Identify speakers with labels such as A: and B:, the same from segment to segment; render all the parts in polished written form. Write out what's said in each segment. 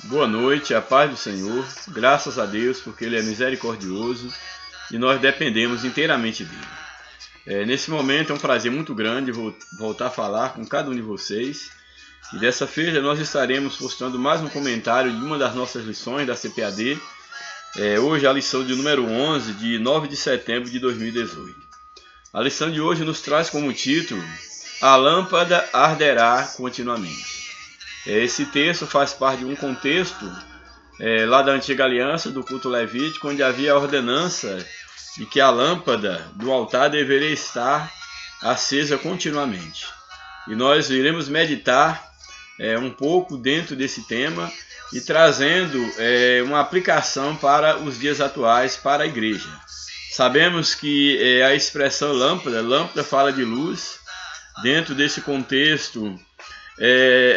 A: Boa noite, a paz do Senhor, graças a Deus, porque Ele é misericordioso e nós dependemos inteiramente dEle. Nesse momento é um prazer muito grande voltar a falar com cada um de vocês. E dessa feita nós estaremos postando mais um comentário de uma das nossas lições da CPAD. Hoje a lição de número 11, de 9 de setembro de 2018. A lição de hoje nos traz como título: A lâmpada arderá continuamente. Esse texto faz parte de um contexto lá da Antiga Aliança, do culto levítico, onde havia a ordenança de que a lâmpada do altar deveria estar acesa continuamente. E nós iremos meditar um pouco dentro desse tema e trazendo uma aplicação para os dias atuais, para a igreja. Sabemos que a expressão lâmpada fala de luz. Dentro desse contexto,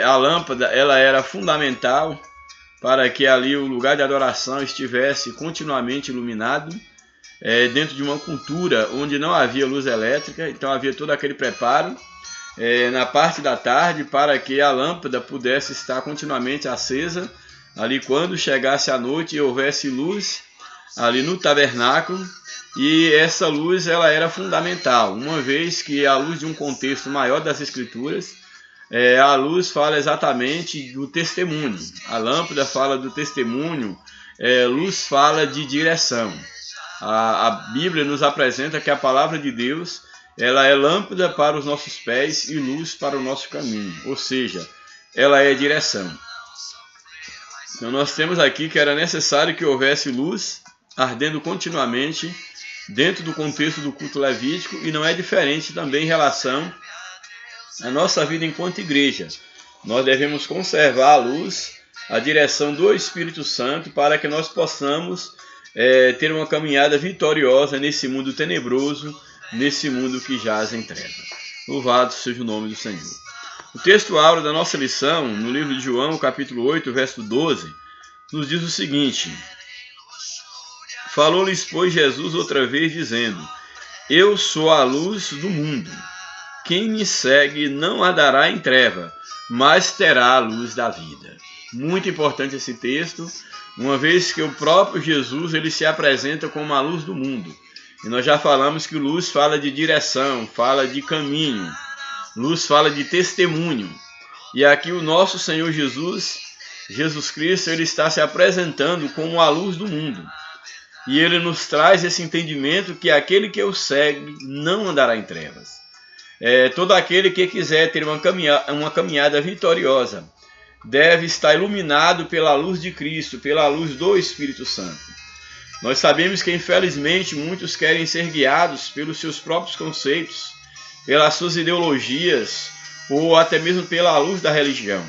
A: a lâmpada ela era fundamental para que ali o lugar de adoração estivesse continuamente iluminado, dentro de uma cultura onde não havia luz elétrica. Então havia todo aquele preparo na parte da tarde para que a lâmpada pudesse estar continuamente acesa ali quando chegasse a noite e houvesse luz ali no tabernáculo. E essa luz ela era fundamental, uma vez que a luz de um contexto maior das Escrituras, a luz fala exatamente do testemunho. A lâmpada fala do testemunho, luz fala de direção. A Bíblia nos apresenta que a palavra de Deus ela é lâmpada para os nossos pés e luz para o nosso caminho, ou seja, ela é direção. Então nós temos aqui que era necessário que houvesse luz ardendo continuamente dentro do contexto do culto levítico, e não é diferente também em relação à nossa vida enquanto igreja. Nós devemos conservar a luz, a direção do Espírito Santo, para que nós possamos ter uma caminhada vitoriosa nesse mundo tenebroso, nesse mundo que jaz em trevas. Louvado seja o nome do Senhor. O texto áureo da nossa lição, no livro de João, capítulo 8, verso 12, nos diz o seguinte: Falou-lhes, pois, Jesus outra vez, dizendo: Eu sou a luz do mundo. Quem me segue não andará em treva, mas terá a luz da vida. Muito importante esse texto, uma vez que o próprio Jesus ele se apresenta como a luz do mundo. E nós já falamos que luz fala de direção, fala de caminho. Luz fala de testemunho. E aqui o nosso Senhor Jesus Cristo, ele está se apresentando como a luz do mundo. E ele nos traz esse entendimento que aquele que o segue não andará em trevas. Todo aquele que quiser ter uma caminhada vitoriosa deve estar iluminado pela luz de Cristo, pela luz do Espírito Santo. Nós sabemos que, infelizmente, muitos querem ser guiados pelos seus próprios conceitos, pelas suas ideologias ou até mesmo pela luz da religião.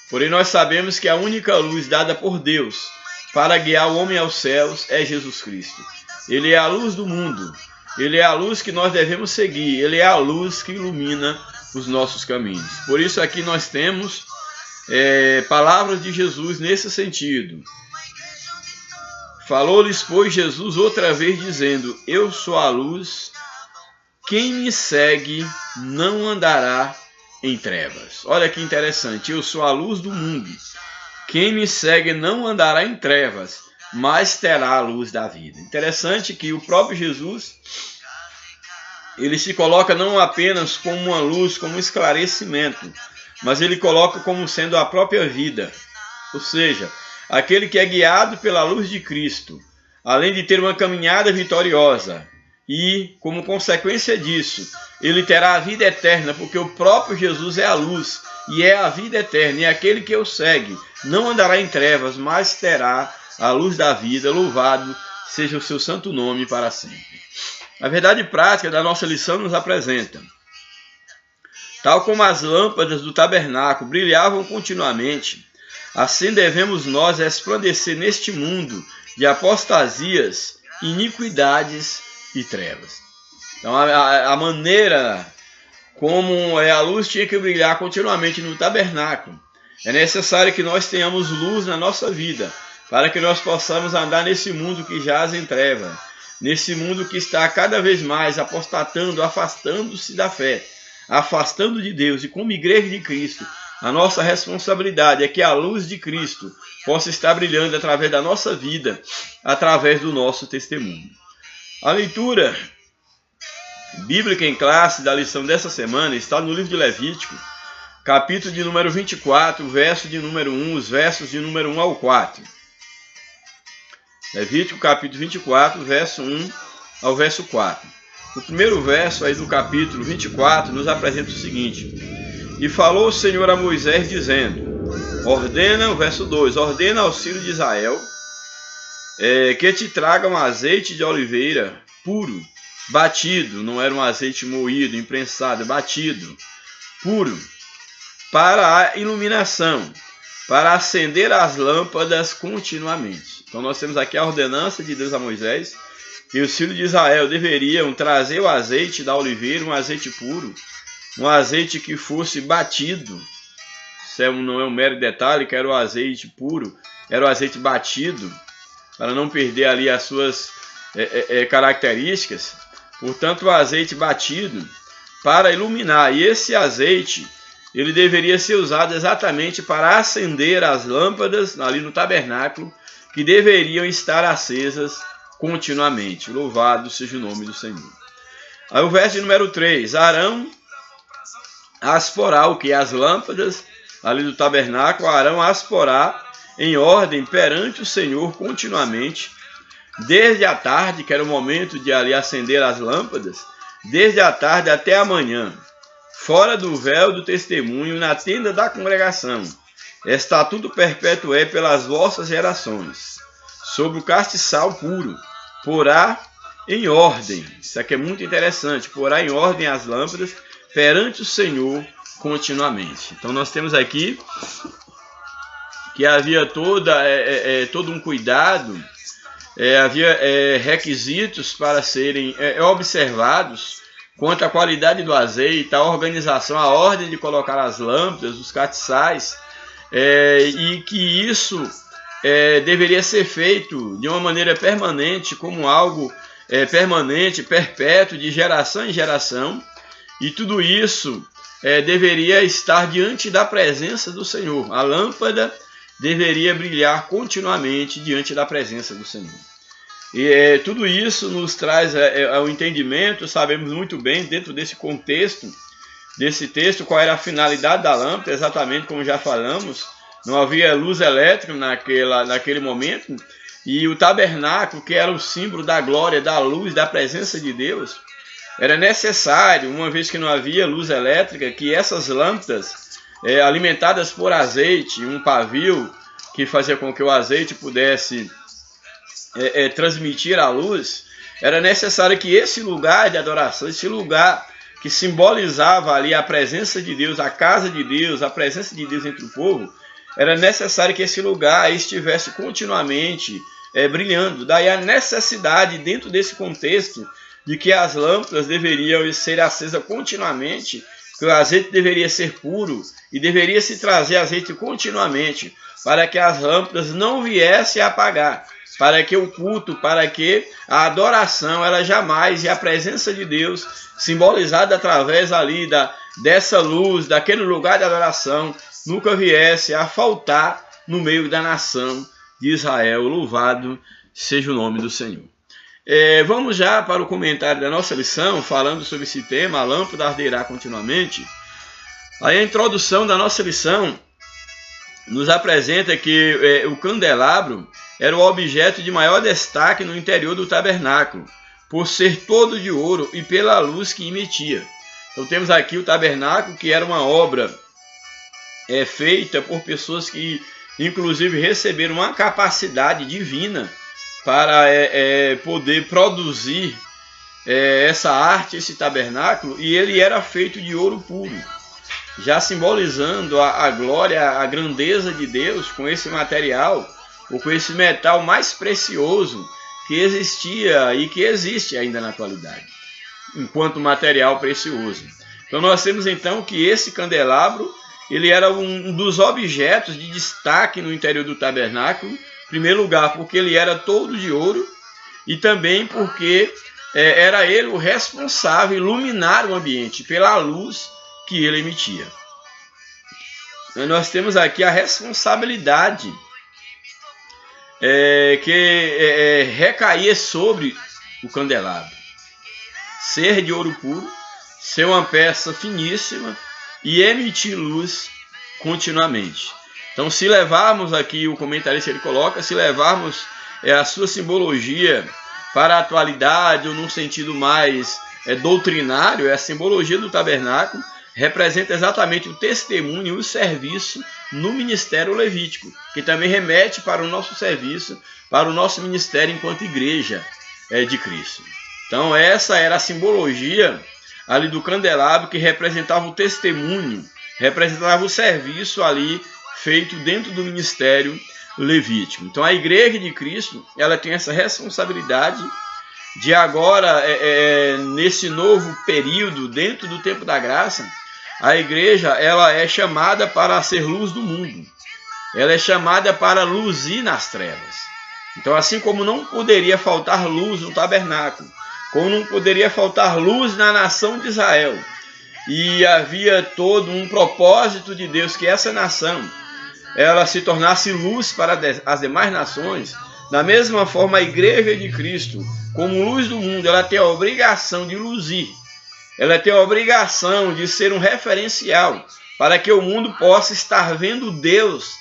A: Porém, nós sabemos que a única luz dada por Deus para guiar o homem aos céus é Jesus Cristo. Ele é a luz do mundo. Ele é a luz que nós devemos seguir. Ele é a luz que ilumina os nossos caminhos. Por isso aqui nós temos palavras de Jesus nesse sentido. Falou-lhes, pois, Jesus outra vez, dizendo: Eu sou a luz. Quem me segue não andará em trevas. Olha que interessante. Eu sou a luz do mundo. Quem me segue não andará em trevas, mas terá a luz da vida. Interessante que o próprio Jesus, ele se coloca não apenas como uma luz, como um esclarecimento, mas ele coloca como sendo a própria vida. Ou seja, aquele que é guiado pela luz de Cristo, além de ter uma caminhada vitoriosa, e como consequência disso, ele terá a vida eterna, porque o próprio Jesus é a luz e é a vida eterna. E aquele que o segue não andará em trevas, mas terá a luz da vida. Louvado seja o seu santo nome para sempre. A verdade prática da nossa lição nos apresenta: tal como as lâmpadas do tabernáculo brilhavam continuamente, assim devemos nós resplandecer neste mundo de apostasias, iniquidades e trevas. Então a maneira como a luz tinha que brilhar continuamente no tabernáculo, é necessário que nós tenhamos luz na nossa vida, para que nós possamos andar nesse mundo que jaz em treva, nesse mundo que está cada vez mais apostatando, afastando-se da fé, afastando de Deus. E como igreja de Cristo, A nossa responsabilidade é que a luz de Cristo possa estar brilhando através da nossa vida, através do nosso testemunho. A leitura bíblica em classe da lição dessa semana está no livro de Levítico, capítulo de número 24, verso de número 1, os versos de número 1 ao 4. Levítico, capítulo 24, verso 1 ao verso 4. O primeiro verso aí do capítulo 24 nos apresenta o seguinte: E falou o Senhor a Moisés, dizendo, ordena, o verso 2, ordena aos filhos de Israel que te tragam azeite de oliveira puro, batido, não era um azeite moído, imprensado, batido, puro, para a iluminação, para acender as lâmpadas continuamente. Então nós temos aqui a ordenança de Deus a Moisés, que os filhos de Israel deveriam trazer o azeite da oliveira, um azeite puro, um azeite que fosse batido. Isso não é um mero detalhe, que era o azeite puro, era o azeite batido, para não perder ali as suas características. Portanto, o azeite batido para iluminar. E esse azeite, ele deveria ser usado exatamente para acender as lâmpadas ali no tabernáculo, que deveriam estar acesas continuamente. Louvado seja o nome do Senhor. Aí o verso número 3. Arão as porá, o que? As lâmpadas ali do tabernáculo, Arão as porá em ordem perante o Senhor continuamente, desde a tarde, que era o momento de ali acender as lâmpadas, desde a tarde até a manhã, fora do véu do testemunho, na tenda da congregação. Estatuto perpétuo é pelas vossas gerações, sobre o castiçal puro, porá em ordem. Isso aqui é muito interessante, porá em ordem as lâmpadas perante o Senhor continuamente. Então nós temos aqui que havia todo um cuidado, havia requisitos para serem observados quanto à qualidade do azeite, a organização, a ordem de colocar as lâmpadas, os castiçais, e que isso deveria ser feito de uma maneira permanente, como algo permanente, perpétuo, de geração em geração, e tudo isso deveria estar diante da presença do Senhor. A lâmpada deveria brilhar continuamente diante da presença do Senhor. E tudo isso nos traz ao entendimento, sabemos muito bem, dentro desse contexto, desse texto, qual era a finalidade da lâmpada, exatamente como já falamos. Não havia luz elétrica naquele momento, e o tabernáculo, que era o símbolo da glória, da luz, da presença de Deus, era necessário, uma vez que não havia luz elétrica, que essas lâmpadas alimentadas por azeite, um pavio que fazia com que o azeite pudesse transmitir a luz, era necessário que esse lugar de adoração, esse lugar que simbolizava ali a presença de Deus, a casa de Deus, a presença de Deus entre o povo, era necessário que esse lugar estivesse continuamente brilhando. Daí a necessidade, dentro desse contexto, de que as lâmpadas deveriam ser acesas continuamente, que o azeite deveria ser puro e deveria se trazer azeite continuamente, para que as lâmpadas não viessem a apagar, para que o culto, para que a adoração, ela jamais, e a presença de Deus, simbolizada através ali dessa luz, daquele lugar de adoração, nunca viesse a faltar no meio da nação de Israel. Louvado seja o nome do Senhor. Vamos já para o comentário da nossa lição, falando sobre esse tema, a lâmpada arderá continuamente. Aí a introdução da nossa lição nos apresenta que o candelabro era o objeto de maior destaque no interior do tabernáculo, por ser todo de ouro e pela luz que emitia. Então temos aqui o tabernáculo, que era uma obra feita por pessoas que inclusive receberam uma capacidade divina para poder produzir essa arte, esse tabernáculo, e ele era feito de ouro puro, já simbolizando a glória, a grandeza de Deus com esse material, ou com esse metal mais precioso que existia e que existe ainda na atualidade, enquanto material precioso. Então nós temos então que esse candelabro, ele era um dos objetos de destaque no interior do tabernáculo, em primeiro lugar porque ele era todo de ouro, e também porque era ele o responsável por iluminar o ambiente pela luz que ele emitia. nós temos aqui a responsabilidade que recaía sobre o candelabro. Ser de ouro puro, ser uma peça finíssima e emitir luz continuamente. Então, se levarmos aqui, o comentarista ele coloca, se levarmos a sua simbologia para a atualidade ou num sentido mais doutrinário, a simbologia do tabernáculo representa exatamente o testemunho e o serviço no ministério levítico, que também remete para o nosso serviço, para o nosso ministério enquanto igreja de Cristo. Então essa era a simbologia ali do candelabro, que representava o testemunho, representava o serviço ali feito dentro do ministério levítico. Então a igreja de Cristo, ela tem essa responsabilidade de agora, nesse novo período, dentro do tempo da graça, a igreja ela é chamada para ser luz do mundo. Ela é chamada para luzir nas trevas. Então, assim como não poderia faltar luz no tabernáculo, como não poderia faltar luz na nação de Israel, e havia todo um propósito de Deus que essa nação ela se tornasse luz para as demais nações, da mesma forma a igreja de Cristo, como luz do mundo, ela tem a obrigação de luzir. Ela tem a obrigação de ser um referencial para que o mundo possa estar vendo Deus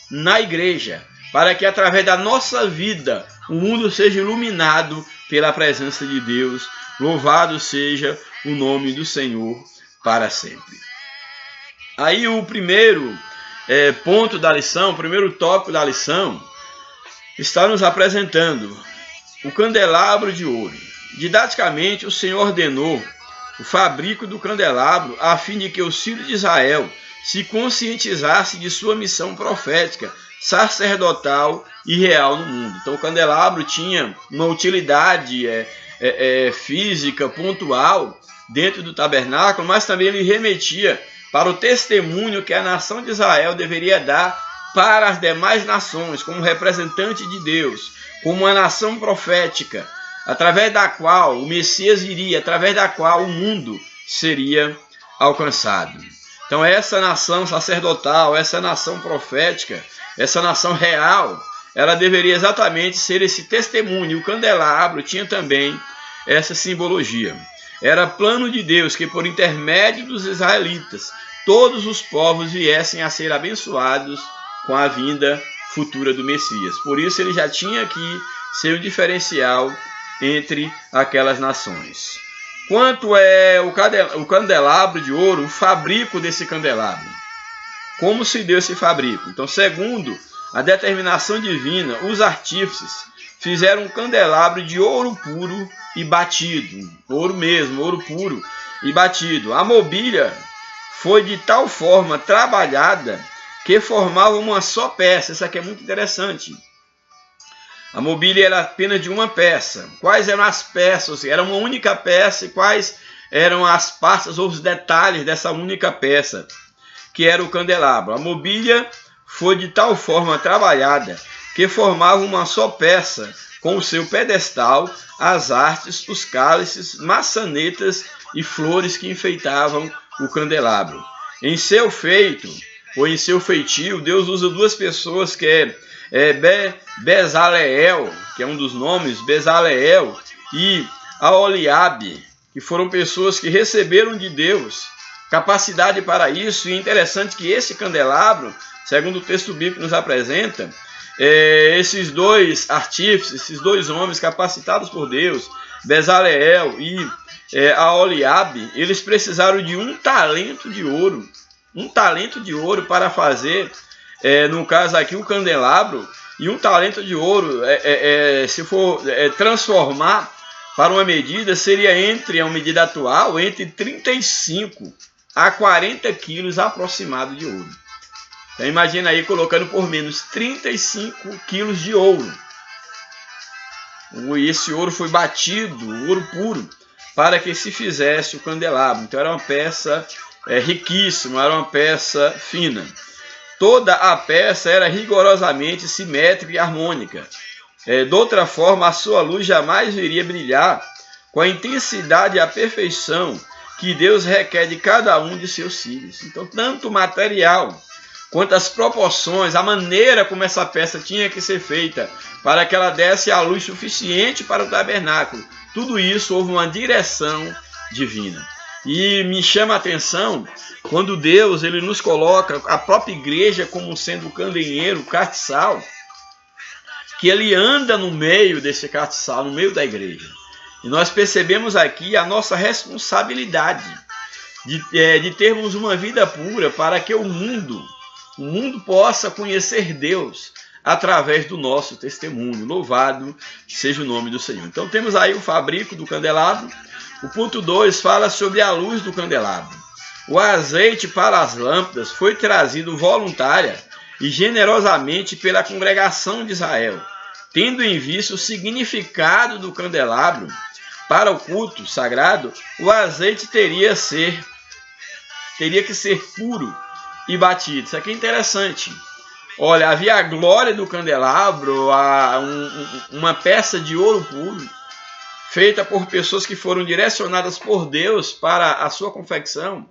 A: na igreja, para que através da nossa vida o mundo seja iluminado pela presença de Deus. Louvado seja o nome do Senhor para sempre. Aí o primeiro ponto da lição, o primeiro tópico da lição, está nos apresentando o candelabro de ouro. Didaticamente, o Senhor ordenou o fabrico do candelabro a fim de que os filhos de Israel se conscientizassem de sua missão profética, sacerdotal e real no mundo. Então o candelabro tinha uma utilidade física, pontual, dentro do tabernáculo, mas também ele remetia para o testemunho que a nação de Israel deveria dar para as demais nações, como representante de Deus, como uma nação profética, através da qual o Messias viria, através da qual o mundo seria alcançado. Então essa nação sacerdotal, essa nação profética, essa nação real, ela deveria exatamente ser esse testemunho. O candelabro tinha também essa simbologia. Era plano de Deus que por intermédio dos israelitas, todos os povos viessem a ser abençoados com a vinda futura do Messias. Por isso ele já tinha que ser um diferencial entre aquelas nações. Quanto é o candelabro de ouro, o fabrico desse candelabro? Como se deu esse fabrico? Então, segundo a determinação divina, os artífices fizeram um candelabro de ouro puro e batido. Ouro mesmo, ouro puro e batido. A mobília foi de tal forma trabalhada que formava uma só peça. Isso aqui é muito interessante. A mobília era apenas de uma peça. Quais eram as peças? Era uma única peça. E quais eram as partes ou os detalhes dessa única peça, que era o candelabro? A mobília foi de tal forma trabalhada que formava uma só peça, com o seu pedestal, as hastes, os cálices, maçanetas e flores que enfeitavam o candelabro. Em seu feito, ou em seu feitio, Deus usa duas pessoas, que é Bezaleel, que é um dos nomes, Bezaleel, e Aholiabe, que foram pessoas que receberam de Deus capacidade para isso. E é interessante que esse candelabro, segundo o texto bíblico nos apresenta, esses dois artífices, esses dois homens capacitados por Deus, Bezaleel e Aholiabe, eles precisaram de um talento de ouro para fazer, no caso aqui, o candelabro. E um talento de ouro, se for transformar para uma medida, seria entre a medida atual, entre 35 a 40 quilos aproximado de ouro. Então imagina aí colocando por menos 35 quilos de ouro. E esse ouro foi batido, ouro puro, para que se fizesse o candelabro. Então era uma peça riquíssima, era uma peça fina. Toda a peça era rigorosamente simétrica e harmônica. De outra forma, a sua luz jamais viria brilhar com a intensidade e a perfeição que Deus requer de cada um de seus filhos. Então, tanto o material quanto às proporções, a maneira como essa peça tinha que ser feita, para que ela desse a luz suficiente para o tabernáculo. Tudo isso houve uma direção divina. E me chama a atenção quando Deus ele nos coloca a própria igreja como sendo o candeeiro, o castiçal, que ele anda no meio desse castiçal, no meio da igreja. E nós percebemos aqui a nossa responsabilidade de termos uma vida pura para que o mundo possa conhecer Deus através do nosso testemunho. Louvado seja o nome do Senhor. Então temos aí o fabrico do candelabro. O ponto 2 fala sobre a luz do candelabro. O azeite para as lâmpadas foi trazido voluntária e generosamente pela congregação de Israel, tendo em vista o significado do candelabro. Para o culto sagrado, o azeite teria que ser puro e batido. Isso aqui é interessante. Olha, havia a glória do candelabro, uma peça de ouro puro, feita por pessoas que foram direcionadas por Deus para a sua confecção.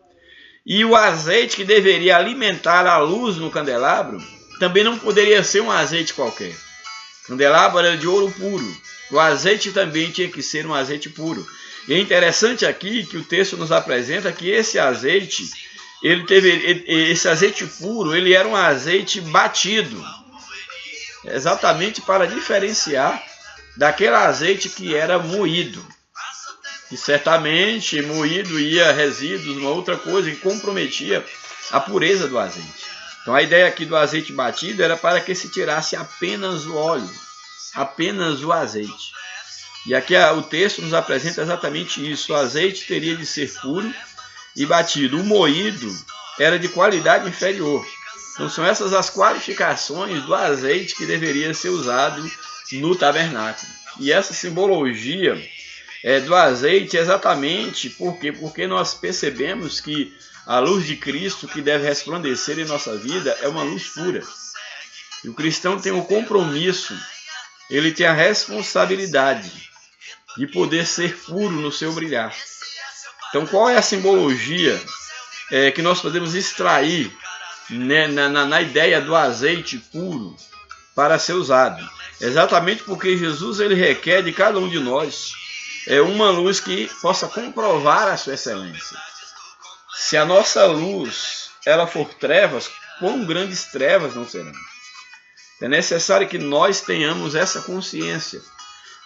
A: E o azeite que deveria alimentar a luz no candelabro também não poderia ser um azeite qualquer. O candelabro era de ouro puro. O azeite também tinha que ser um azeite puro. E é interessante aqui que o texto nos apresenta que esse azeite, esse azeite puro, ele era um azeite batido, exatamente para diferenciar daquele azeite que era moído. E certamente moído ia resíduos, uma outra coisa que comprometia a pureza do azeite. Então a ideia aqui do azeite batido era para que se tirasse apenas o óleo, apenas o azeite. E aqui o texto nos apresenta exatamente isso. O azeite teria de ser puro e batido. O moído era de qualidade inferior. Então são essas as qualificações do azeite que deveria ser usado no tabernáculo. E essa simbologia do azeite é exatamente porque nós percebemos que a luz de Cristo que deve resplandecer em nossa vida é uma luz pura. E o cristão tem o compromisso, ele tem a responsabilidade de poder ser puro no seu brilhar. Então qual é a simbologia que nós podemos extrair na ideia do azeite puro para ser usado? Exatamente porque Jesus ele requer de cada um de nós uma luz que possa comprovar a sua excelência. Se a nossa luz ela for trevas, quão grandes trevas não serão? É necessário que nós tenhamos essa consciência,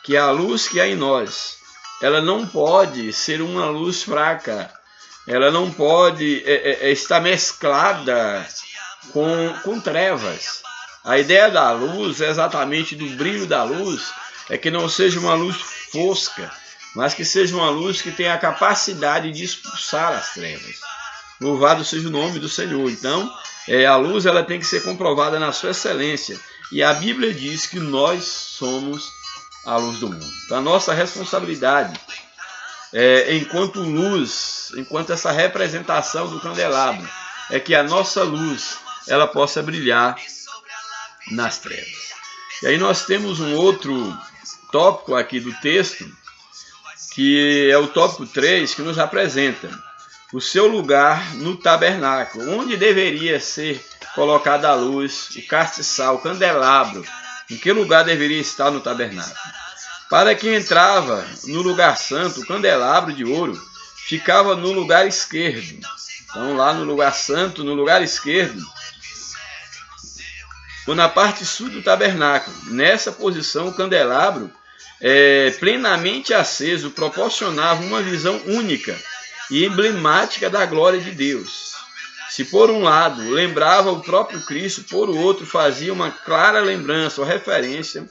A: que a luz que há em nós, ela não pode ser uma luz fraca, ela não pode estar mesclada com trevas. A ideia da luz, exatamente do brilho da luz, é que não seja uma luz fosca, mas que seja uma luz que tenha a capacidade de expulsar as trevas. Louvado seja o nome do Senhor. Então, a luz ela tem que ser comprovada na sua excelência. E a Bíblia diz que nós somos a luz do mundo. Então, a nossa responsabilidade, enquanto luz, enquanto essa representação do candelabro, é que a nossa luz ela possa brilhar nas trevas. E aí nós temos um outro tópico aqui do texto, que é o tópico 3, que nos apresenta o seu lugar no tabernáculo, onde deveria ser colocada a luz, o castiçal, o candelabro, em que lugar deveria estar no tabernáculo. Para quem entrava no lugar santo, o candelabro de ouro ficava no lugar esquerdo. Então lá no lugar santo, no lugar esquerdo, ou na parte sul do tabernáculo. Nessa posição, o candelabro plenamente aceso proporcionava uma visão única e emblemática da glória de Deus. Se por um lado lembrava o próprio Cristo, por outro fazia uma clara lembrança ou referência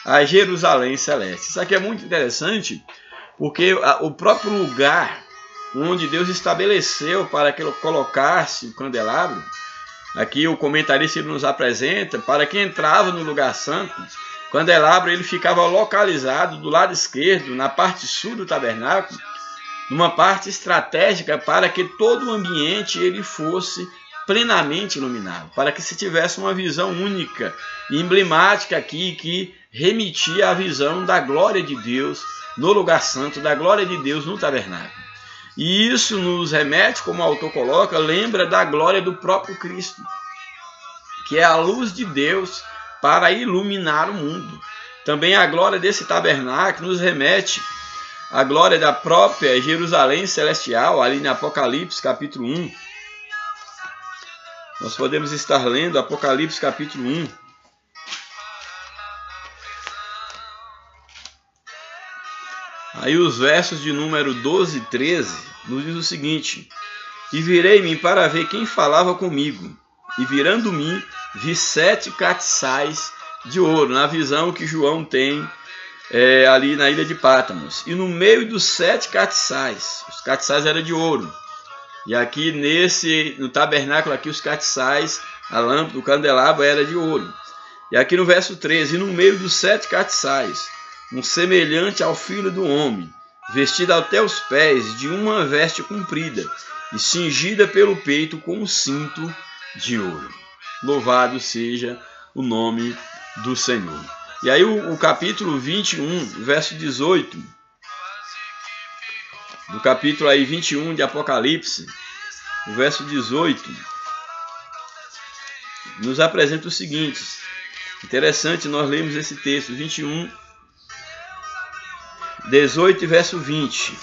A: a Jerusalém celeste. Isso aqui é muito interessante, porque o próprio lugar onde Deus estabeleceu para que ele colocasse o candelabro, aqui o comentarista nos apresenta, para quem entrava no lugar santo, o candelabro ele ficava localizado do lado esquerdo, na parte sul do tabernáculo, numa parte estratégica para que todo o ambiente ele fosse plenamente iluminado, para que se tivesse uma visão única e emblemática aqui que remetia à visão da glória de Deus no lugar santo, da glória de Deus no tabernáculo. E isso nos remete, como o autor coloca, lembra da glória do próprio Cristo. que é a luz de Deus para iluminar o mundo. Também a glória desse tabernáculo nos remete à glória da própria Jerusalém celestial, ali em Apocalipse capítulo 1. Nós podemos estar lendo Apocalipse capítulo 1. Aí os versos de número 12 e 13 nos diz o seguinte: E virei-me para ver quem falava comigo, e virando-me, vi 7 castiçais de ouro, na visão que João tem ali na ilha de Pátmos. E no meio dos 7 castiçais, os castiçais eram de ouro. E aqui no tabernáculo, aqui os castiçais, a lâmpada, o candelabro era de ouro. E aqui no verso 13, e no meio dos 7 castiçais, um semelhante ao filho do homem, vestido até os pés de uma veste comprida, e cingida pelo peito com um cinto de ouro. Louvado seja o nome do Senhor. E aí o capítulo 21, verso 18, do capítulo aí 21 de Apocalipse, o verso 18, nos apresenta o seguinte. Interessante, nós lemos esse texto, 21, 18 e verso 20.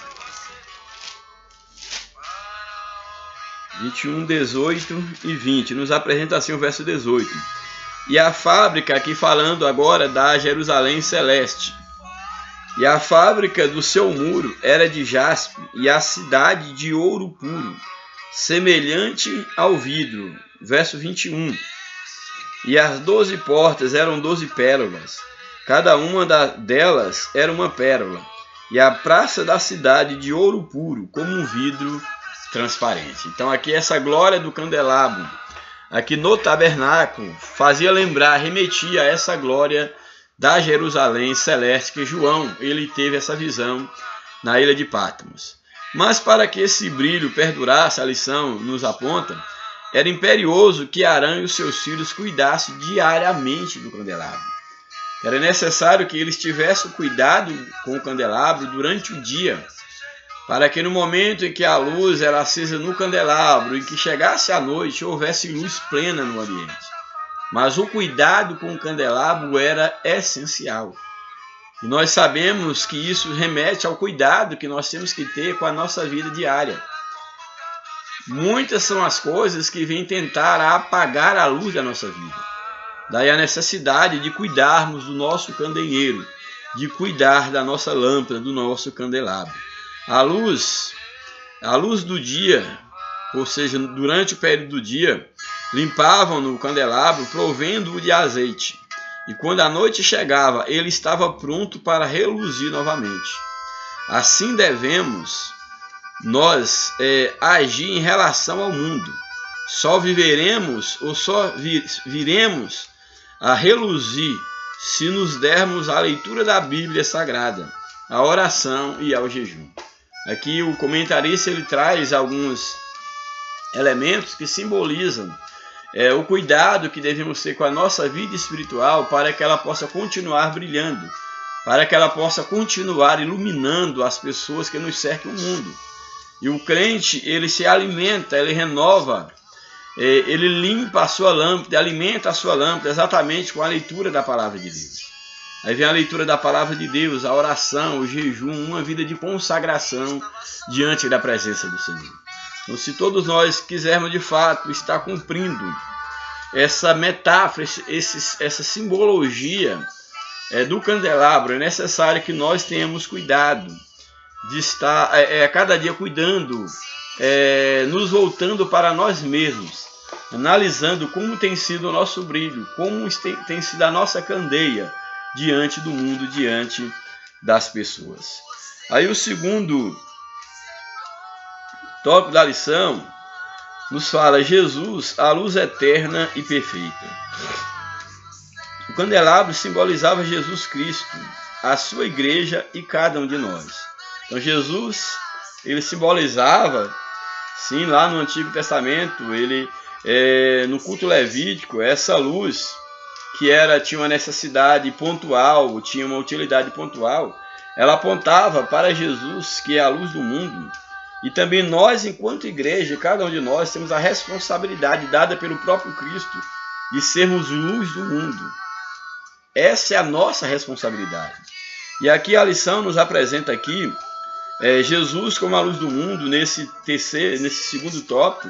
A: 21, 18 e 20. Nos apresenta assim o verso 18. E a fábrica, aqui falando agora da Jerusalém celeste. E a fábrica do seu muro era de jaspe, e a cidade de ouro puro, semelhante ao vidro. Verso 21. E as 12 portas eram 12 pérolas. Cada uma delas era uma pérola. E a praça da cidade de ouro puro, como um vidro transparente. Então aqui essa glória do candelabro, aqui no tabernáculo, fazia lembrar, remetia a essa glória da Jerusalém celeste, que João ele teve essa visão na ilha de Pátmos. Mas para que esse brilho perdurasse, a lição nos aponta, era imperioso que Arão e os seus filhos cuidassem diariamente do candelabro. Era necessário que eles tivessem cuidado com o candelabro durante o dia, para que no momento em que a luz era acesa no candelabro e que chegasse a noite, houvesse luz plena no ambiente. Mas o cuidado com o candelabro era essencial. E nós sabemos que isso remete ao cuidado que nós temos que ter com a nossa vida diária. Muitas são as coisas que vêm tentar apagar a luz da nossa vida. Daí a necessidade de cuidarmos do nosso candeeiro, de cuidar da nossa lâmpada, do nosso candelabro. A luz do dia, ou seja, durante o período do dia, limpavam no candelabro, provendo-o de azeite. E quando a noite chegava, ele estava pronto para reluzir novamente. Assim devemos nós agir em relação ao mundo. Só viveremos ou só viremos a reluzir se nos dermos a leitura da Bíblia Sagrada, a oração e ao jejum. Aqui o comentarista ele traz alguns elementos que simbolizam o cuidado que devemos ter com a nossa vida espiritual para que ela possa continuar brilhando, para que ela possa continuar iluminando as pessoas que nos cercam no mundo. E o crente, ele se alimenta, ele renova, ele limpa a sua lâmpada, alimenta a sua lâmpada exatamente com a leitura da palavra de Deus. Aí vem a leitura da palavra de Deus, a oração, o jejum, uma vida de consagração diante da presença do Senhor. Então, se todos nós quisermos de fato estar cumprindo essa metáfora, essa simbologia do candelabro, é necessário que nós tenhamos cuidado de estar cada dia cuidando, nos voltando para nós mesmos, analisando como tem sido o nosso brilho, como tem sido a nossa candeia diante do mundo, diante das pessoas. Aí o segundo tópico da lição nos fala Jesus, a luz eterna e perfeita. O candelabro simbolizava Jesus Cristo, a sua igreja e cada um de nós. Então Jesus, ele simbolizava, sim, lá no Antigo Testamento, ele no culto levítico, essa luz que tinha uma necessidade pontual, tinha uma utilidade pontual, ela apontava para Jesus, que é a luz do mundo. E também nós, enquanto igreja, cada um de nós temos a responsabilidade dada pelo próprio Cristo de sermos luz do mundo. Essa é a nossa responsabilidade. E aqui a lição nos apresenta aqui Jesus como a luz do mundo, nesse segundo tópico,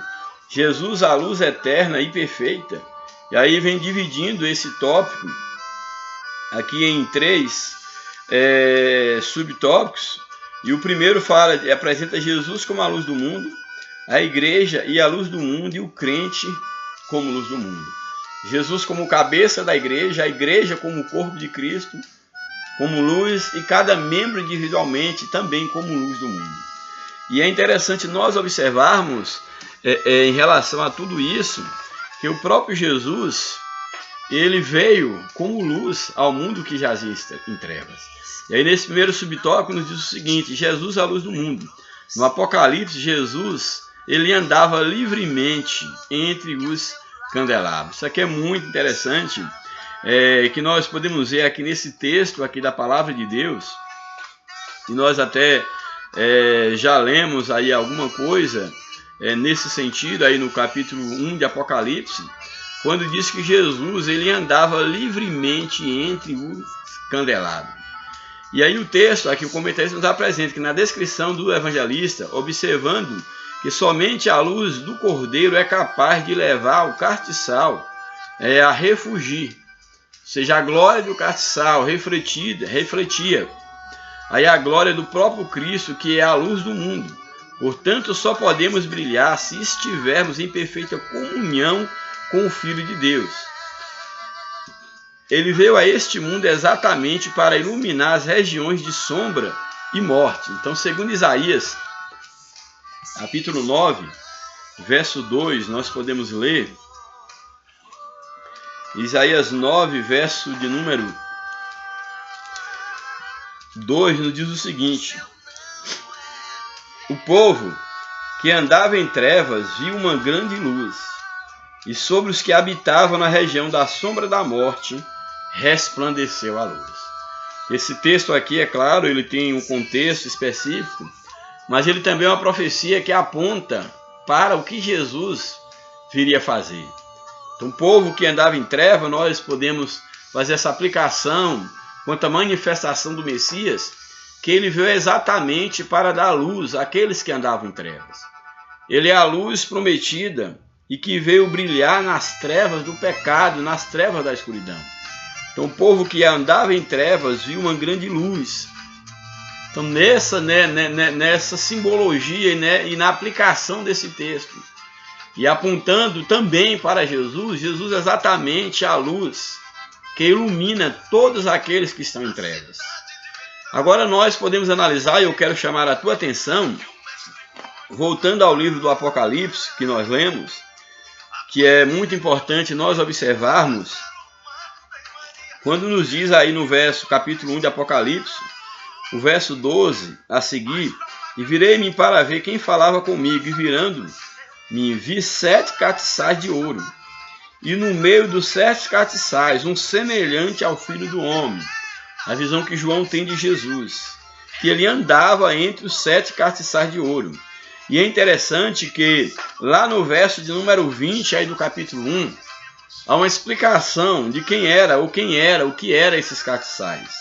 A: Jesus a luz eterna e perfeita. E aí vem dividindo esse tópico aqui em 3 subtópicos. E o primeiro apresenta Jesus como a luz do mundo, a igreja e a luz do mundo, e o crente como luz do mundo. Jesus como cabeça da igreja, a igreja como o corpo de Cristo, como luz, e cada membro individualmente também como luz do mundo. E é interessante nós observarmos em relação a tudo isso, que o próprio Jesus, ele veio como luz ao mundo que jazia em trevas. E aí nesse primeiro subtópico nos diz o seguinte: Jesus é a luz do mundo. No Apocalipse, Jesus, ele andava livremente entre os candelabros. Isso aqui é muito interessante, que nós podemos ver aqui nesse texto aqui da palavra de Deus. E nós até já lemos aí alguma coisa nesse sentido aí no capítulo 1 de Apocalipse, quando diz que Jesus, ele andava livremente entre os candelabros. E aí o texto, aqui o comentarista nos apresenta que na descrição do evangelista, observando que somente a luz do Cordeiro é capaz de levar o castiçal a refugir, ou seja, a glória do castiçal refletia aí a glória do próprio Cristo, que é a luz do mundo. Portanto, só podemos brilhar se estivermos em perfeita comunhão com o Filho de Deus. Ele veio a este mundo exatamente para iluminar as regiões de sombra e morte. Então, segundo Isaías, capítulo 9, verso 2, nós podemos ler. Isaías 9, verso de número 2, nos diz o seguinte: o povo que andava em trevas viu uma grande luz, e sobre os que habitavam na região da sombra da morte resplandeceu a luz. Esse texto aqui, é claro, ele tem um contexto específico, mas ele também é uma profecia que aponta para o que Jesus viria fazer. Então, o povo que andava em treva, nós podemos fazer essa aplicação quanto à manifestação do Messias, que ele veio exatamente para dar luz àqueles que andavam em trevas. Ele é a luz prometida e que veio brilhar nas trevas do pecado, nas trevas da escuridão. Então, o povo que andava em trevas viu uma grande luz. Então, nessa simbologia e na aplicação desse texto, e apontando também para Jesus, Jesus é exatamente a luz que ilumina todos aqueles que estão em trevas. Agora nós podemos analisar, e eu quero chamar a tua atenção, voltando ao livro do Apocalipse, que nós lemos, que é muito importante nós observarmos, quando nos diz aí no capítulo 1 de Apocalipse, o verso 12 a seguir: e virei-me para ver quem falava comigo, e virando-me, vi 7 castiçais de ouro, e no meio dos 7 castiçais, um semelhante ao Filho do Homem. A visão que João tem de Jesus, que ele andava entre os 7 castiçais de ouro. E é interessante que lá no verso de número 20 aí do capítulo 1, há uma explicação de quem era, o que era esses castiçais.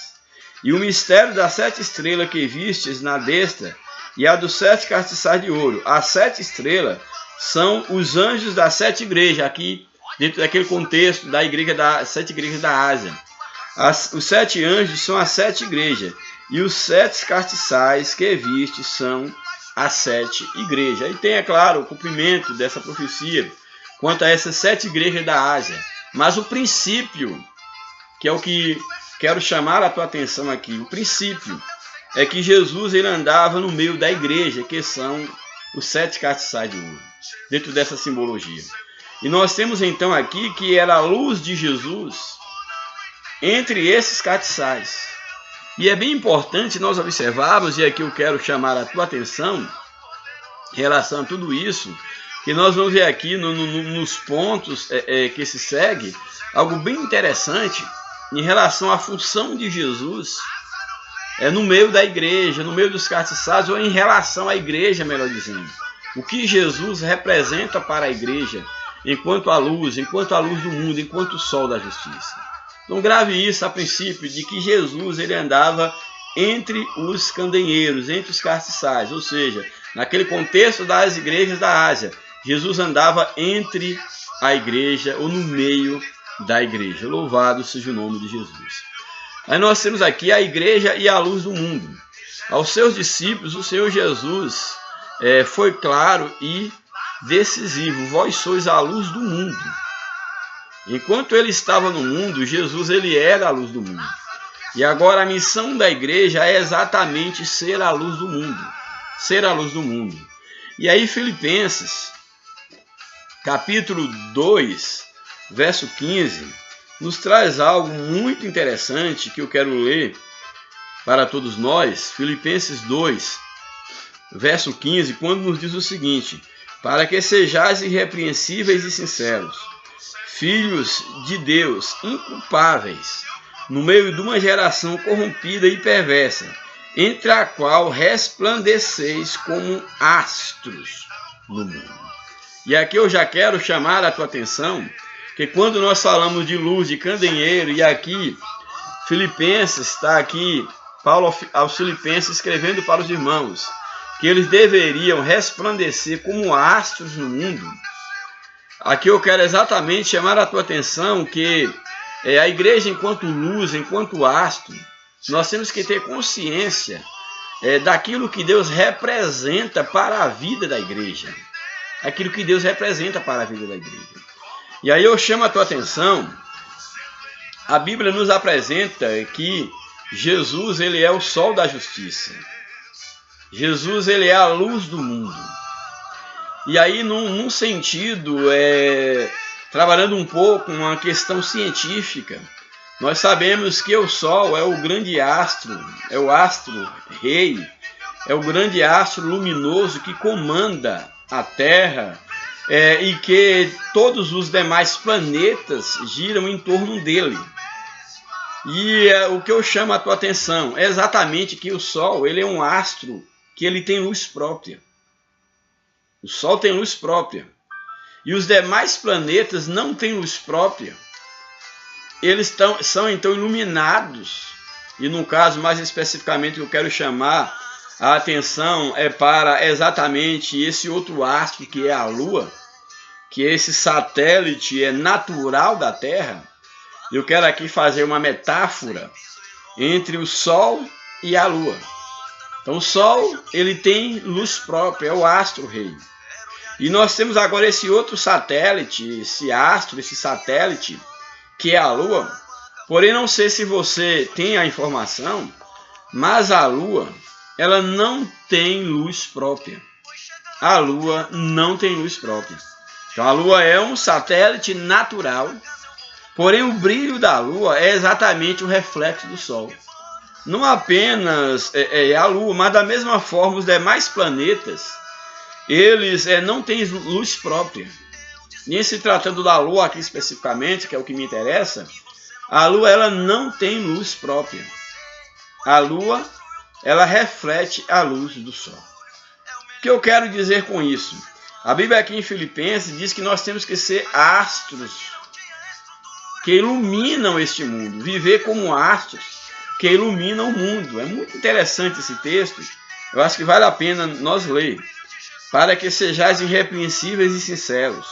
A: E o mistério das 7 estrelas que vistes na destra, e a dos 7 castiçais de ouro. As 7 estrelas são os anjos das 7 igrejas, aqui dentro daquele contexto da igreja das 7 igrejas da Ásia. Os 7 anjos são as 7 igrejas, e os 7 castiçais que vistes são as 7 igrejas. Aí tem, é claro, o cumprimento dessa profecia quanto a essas 7 igrejas da Ásia. Mas o princípio, que é o que quero chamar a tua atenção aqui, o princípio é que Jesus ele andava no meio da igreja, que são os 7 castiçais de ouro, dentro dessa simbologia. E nós temos então aqui que era a luz de Jesus entre esses castiçais. E é bem importante nós observarmos, e aqui eu quero chamar a tua atenção em relação a tudo isso, que nós vamos ver aqui nos pontos que se segue, algo bem interessante em relação à função de Jesus no meio da igreja, no meio dos castiçais, ou em relação à igreja, melhor dizendo. O que Jesus representa para a igreja enquanto a luz do mundo, enquanto o sol da justiça. Então grave isso a princípio, de que Jesus ele andava entre os candeeiros, entre os castiçais, ou seja, naquele contexto das igrejas da Ásia, Jesus andava entre a igreja ou no meio da igreja. Louvado seja o nome de Jesus. Aí nós temos aqui a igreja e a luz do mundo. Aos seus discípulos, o Senhor Jesus foi claro e decisivo: vós sois a luz do mundo. Enquanto ele estava no mundo, Jesus ele era a luz do mundo. E agora a missão da igreja é exatamente ser a luz do mundo. Ser a luz do mundo. E aí Filipenses, capítulo 2, verso 15, nos traz algo muito interessante que eu quero ler para todos nós. Filipenses 2, verso 15, quando nos diz o seguinte: para que sejais irrepreensíveis e sinceros, filhos de Deus, inculpáveis, no meio de uma geração corrompida e perversa, entre a qual resplandeceis como astros no mundo. E aqui eu já quero chamar a tua atenção, que quando nós falamos de luz, de candeeiro, e aqui Filipenses, está aqui Paulo aos Filipenses escrevendo para os irmãos, que eles deveriam resplandecer como astros no mundo. Aqui eu quero exatamente chamar a tua atenção que a igreja, enquanto luz, enquanto astro, nós temos que ter consciência daquilo que Deus representa para a vida da igreja. Aquilo que Deus representa para a vida da igreja. E aí eu chamo a tua atenção, a Bíblia nos apresenta que Jesus ele é o sol da justiça. Jesus ele é a luz do mundo. E aí num sentido, trabalhando um pouco uma questão científica, nós sabemos que o sol é o grande astro, é o astro rei, é o grande astro luminoso que comanda a Terra, e que todos os demais planetas giram em torno dele. E o que eu chamo a tua atenção é exatamente que o Sol ele é um astro que ele tem luz própria. O Sol tem luz própria. E os demais planetas não têm luz própria. Eles são então iluminados. E no caso mais especificamente eu quero chamar a atenção para exatamente esse outro astro que é a Lua, que é esse satélite natural da Terra. Eu quero aqui fazer uma metáfora entre o Sol e a Lua. Então o Sol ele tem luz própria, é o astro rei. E nós temos agora esse outro satélite, esse astro, esse satélite, que é a Lua. Porém, não sei se você tem a informação, mas a Lua ela não tem luz própria. A Lua não tem luz própria. Então a Lua é um satélite natural, porém o brilho da Lua é exatamente o reflexo do Sol. Não apenas a Lua, mas da mesma forma os demais planetas, eles não têm luz própria. Nem se tratando da Lua aqui especificamente, que é o que me interessa, a Lua ela não tem luz própria. A Lua ela reflete a luz do Sol. O que eu quero dizer com isso? A Bíblia aqui em Filipenses diz que nós temos que ser astros que iluminam este mundo, viver como astros que iluminam o mundo. É muito interessante esse texto, eu acho que vale a pena nós ler. Para que sejais irrepreensíveis e sinceros,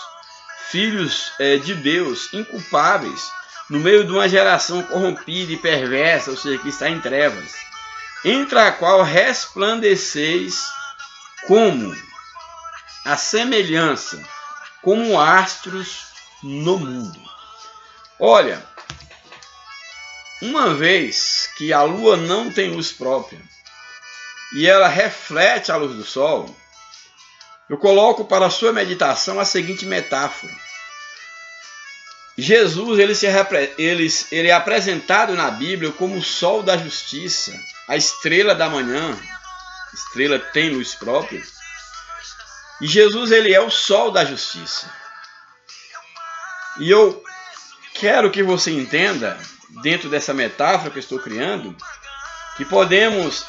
A: filhos de Deus, inculpáveis, no meio de uma geração corrompida e perversa, ou seja, que está em trevas, entre a qual resplandeceis como a semelhança, como astros no mundo. Olha, uma vez que a Lua não tem luz própria e ela reflete a luz do Sol, eu coloco para a sua meditação a seguinte metáfora. Jesus ele é apresentado na Bíblia como o sol da justiça, a estrela da manhã. A estrela tem luz própria. E Jesus ele é o sol da justiça. E eu quero que você entenda, dentro dessa metáfora que eu estou criando, que podemos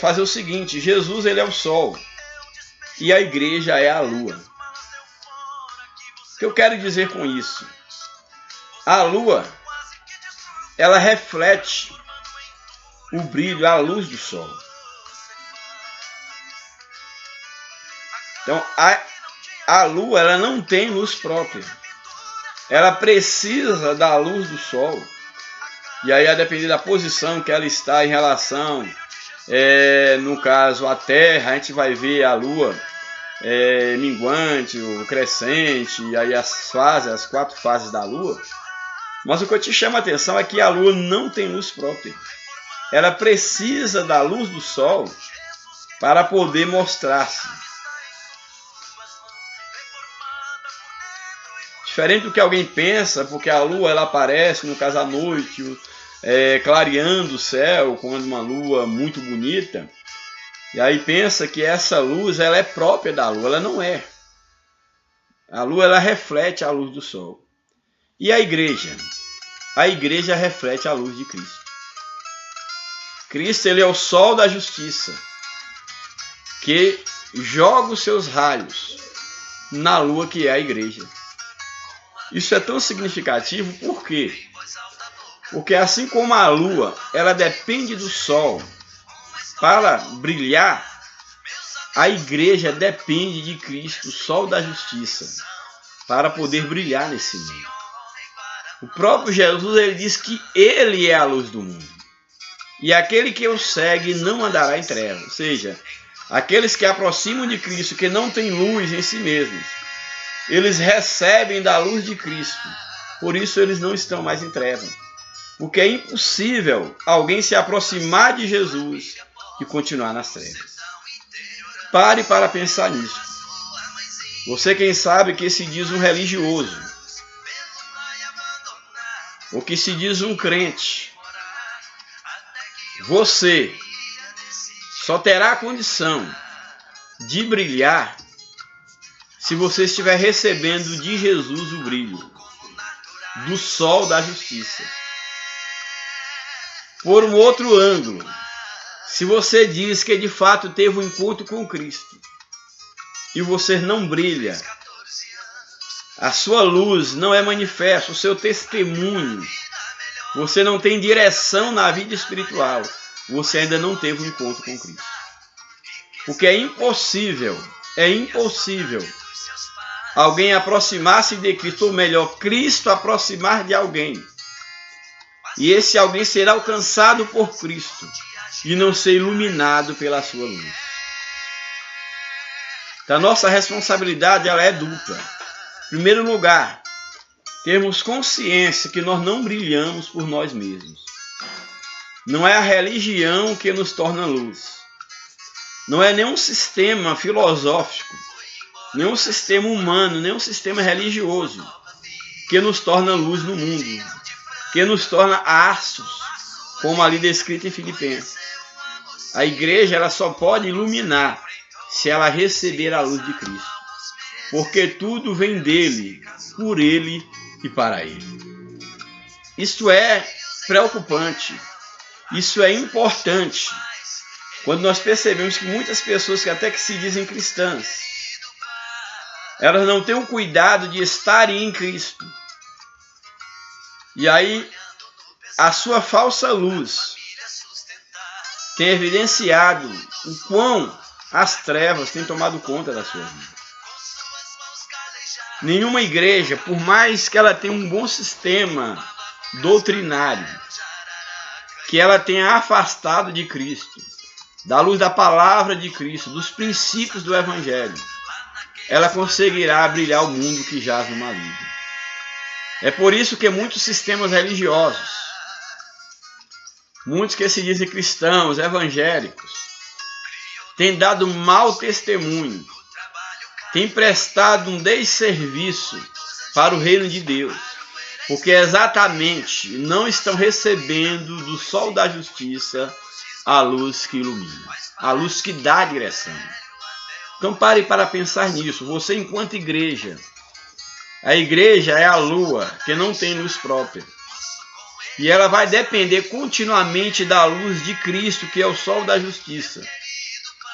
A: fazer o seguinte: Jesus ele é o sol e a igreja é a lua. O que eu quero dizer com isso? A lua, ela reflete o brilho, a luz do sol. Então, a lua, ela não tem luz própria. Ela precisa da luz do sol. E aí, a depender da posição que ela está em relação, no caso, a Terra, a gente vai ver a lua minguante, o crescente, e aí as 4 fases da lua. Mas o que eu te chamo a atenção é que a lua não tem luz própria. Ela precisa da luz do sol para poder mostrar-se. Diferente do que alguém pensa, porque a lua ela aparece, no caso à noite, clareando o céu, com uma lua muito bonita. E aí pensa que essa luz ela é própria da lua, ela não é. A lua ela reflete a luz do sol. E a igreja? A igreja reflete a luz de Cristo. Cristo ele é o sol da justiça, que joga os seus raios na lua que é a igreja. Isso é tão significativo, por quê? Porque assim como a lua, ela depende do sol para brilhar, a igreja depende de Cristo, o sol da justiça, para poder brilhar nesse mundo. O próprio Jesus ele diz que ele é a luz do mundo. E aquele que o segue não andará em trevas. Ou seja, aqueles que aproximam de Cristo, que não têm luz em si mesmos, eles recebem da luz de Cristo. Por isso eles não estão mais em trevas. Porque é impossível alguém se aproximar de Jesus e continuar nas trevas. Pare para pensar nisso. Você, quem sabe, que se diz um religioso, ou que se diz um crente, você só terá a condição de brilhar se você estiver recebendo de Jesus o brilho do sol da justiça. Por um outro ângulo, se você diz que de fato teve um encontro com Cristo e você não brilha, a sua luz não é manifesta, o seu testemunho, você não tem direção na vida espiritual, você ainda não teve um encontro com Cristo. Porque é impossível alguém aproximar-se de Cristo, ou melhor, Cristo aproximar de alguém. E esse alguém será alcançado por Cristo e não ser iluminado pela sua luz. Então, a nossa responsabilidade ela é dupla. Em primeiro lugar, termos consciência que nós não brilhamos por nós mesmos. Não é a religião que nos torna luz. Não é nenhum sistema filosófico, nenhum sistema humano, nenhum sistema religioso que nos torna luz no mundo, que nos torna astros, como ali descrito em Filipenses. A igreja ela só pode iluminar se ela receber a luz de Cristo, porque tudo vem dele, por ele e para ele. Isso é preocupante, isso é importante, quando nós percebemos que muitas pessoas que até que se dizem cristãs, elas não têm o cuidado de estarem em Cristo. E aí, a sua falsa luz tem evidenciado o quão as trevas têm tomado conta da sua vida. Nenhuma igreja, por mais que ela tenha um bom sistema doutrinário, que ela tenha afastado de Cristo, da luz da palavra de Cristo, dos princípios do Evangelho, ela conseguirá brilhar o mundo que jaz no maligno. É por isso que muitos sistemas religiosos, muitos que se dizem cristãos, evangélicos, têm dado mau testemunho, têm prestado um desserviço para o reino de Deus, porque exatamente não estão recebendo do sol da justiça a luz que ilumina, a luz que dá a direção. Então pare para pensar nisso. Você enquanto igreja, a igreja é a lua que não tem luz própria. E ela vai depender continuamente da luz de Cristo, que é o sol da justiça,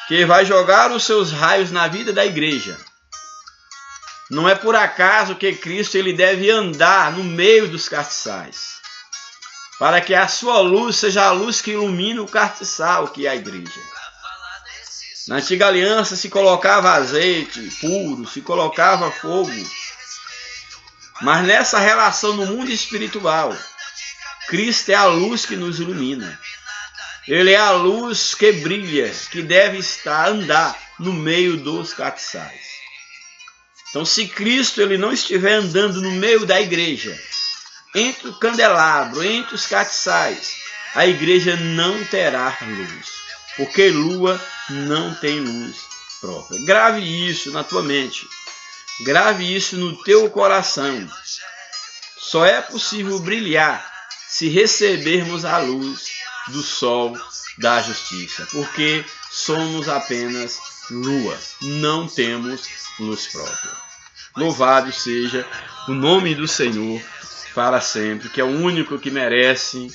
A: que vai jogar os seus raios na vida da igreja. Não é por acaso que Cristo ele deve andar no meio dos castiçais, para que a sua luz seja a luz que ilumina o castiçal, que é a igreja. Na antiga aliança se colocava azeite puro, se colocava fogo. Mas nessa relação no mundo espiritual, Cristo é a luz que nos ilumina. Ele é a luz que brilha, que deve andar no meio dos castiçais. Então, se Cristo ele não estiver andando no meio da igreja, entre o candelabro, entre os castiçais, a igreja não terá luz, porque lua não tem luz própria. Grave isso na tua mente, grave isso no teu coração. Só é possível brilhar se recebermos a luz do sol da justiça, porque somos apenas lua, não temos luz própria. Louvado seja o nome do Senhor para sempre, que é o único que merece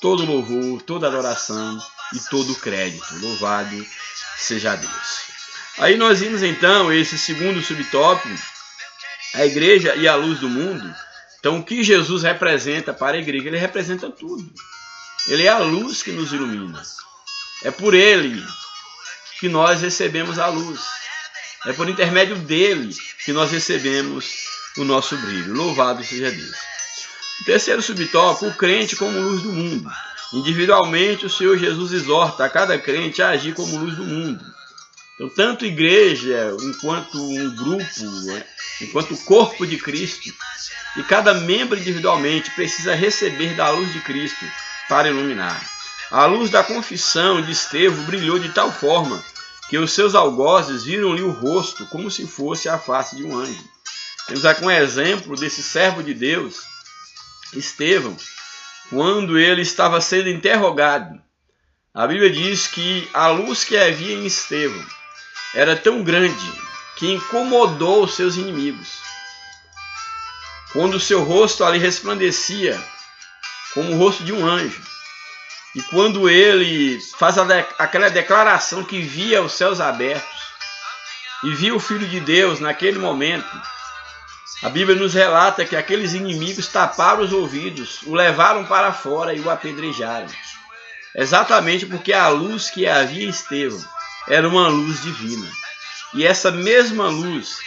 A: todo louvor, toda adoração e todo crédito. Louvado seja Deus. Aí nós vimos então esse segundo subtópico, a igreja e a luz do mundo. Então o que Jesus representa para a igreja? Ele representa tudo. Ele é a luz que nos ilumina. É por ele que nós recebemos a luz. É por intermédio dele que nós recebemos o nosso brilho. Louvado seja Deus. O terceiro subtópico, o crente como luz do mundo. Individualmente, o Senhor Jesus exorta a cada crente a agir como luz do mundo. Então, tanto igreja, enquanto um grupo, enquanto corpo de Cristo, e cada membro individualmente precisa receber da luz de Cristo para iluminar. A luz da confissão de Estevão brilhou de tal forma que os seus algozes viram-lhe o rosto como se fosse a face de um anjo. Temos aqui um exemplo desse servo de Deus, Estevão, quando ele estava sendo interrogado. A Bíblia diz que a luz que havia em Estevão era tão grande que incomodou os seus inimigos. Quando o seu rosto ali resplandecia como o rosto de um anjo. E quando ele faz aquela declaração que via os céus abertos e via o Filho de Deus naquele momento, a Bíblia nos relata que aqueles inimigos taparam os ouvidos, o levaram para fora e o apedrejaram. Exatamente porque a luz que havia em Estevão era uma luz divina. E essa mesma luz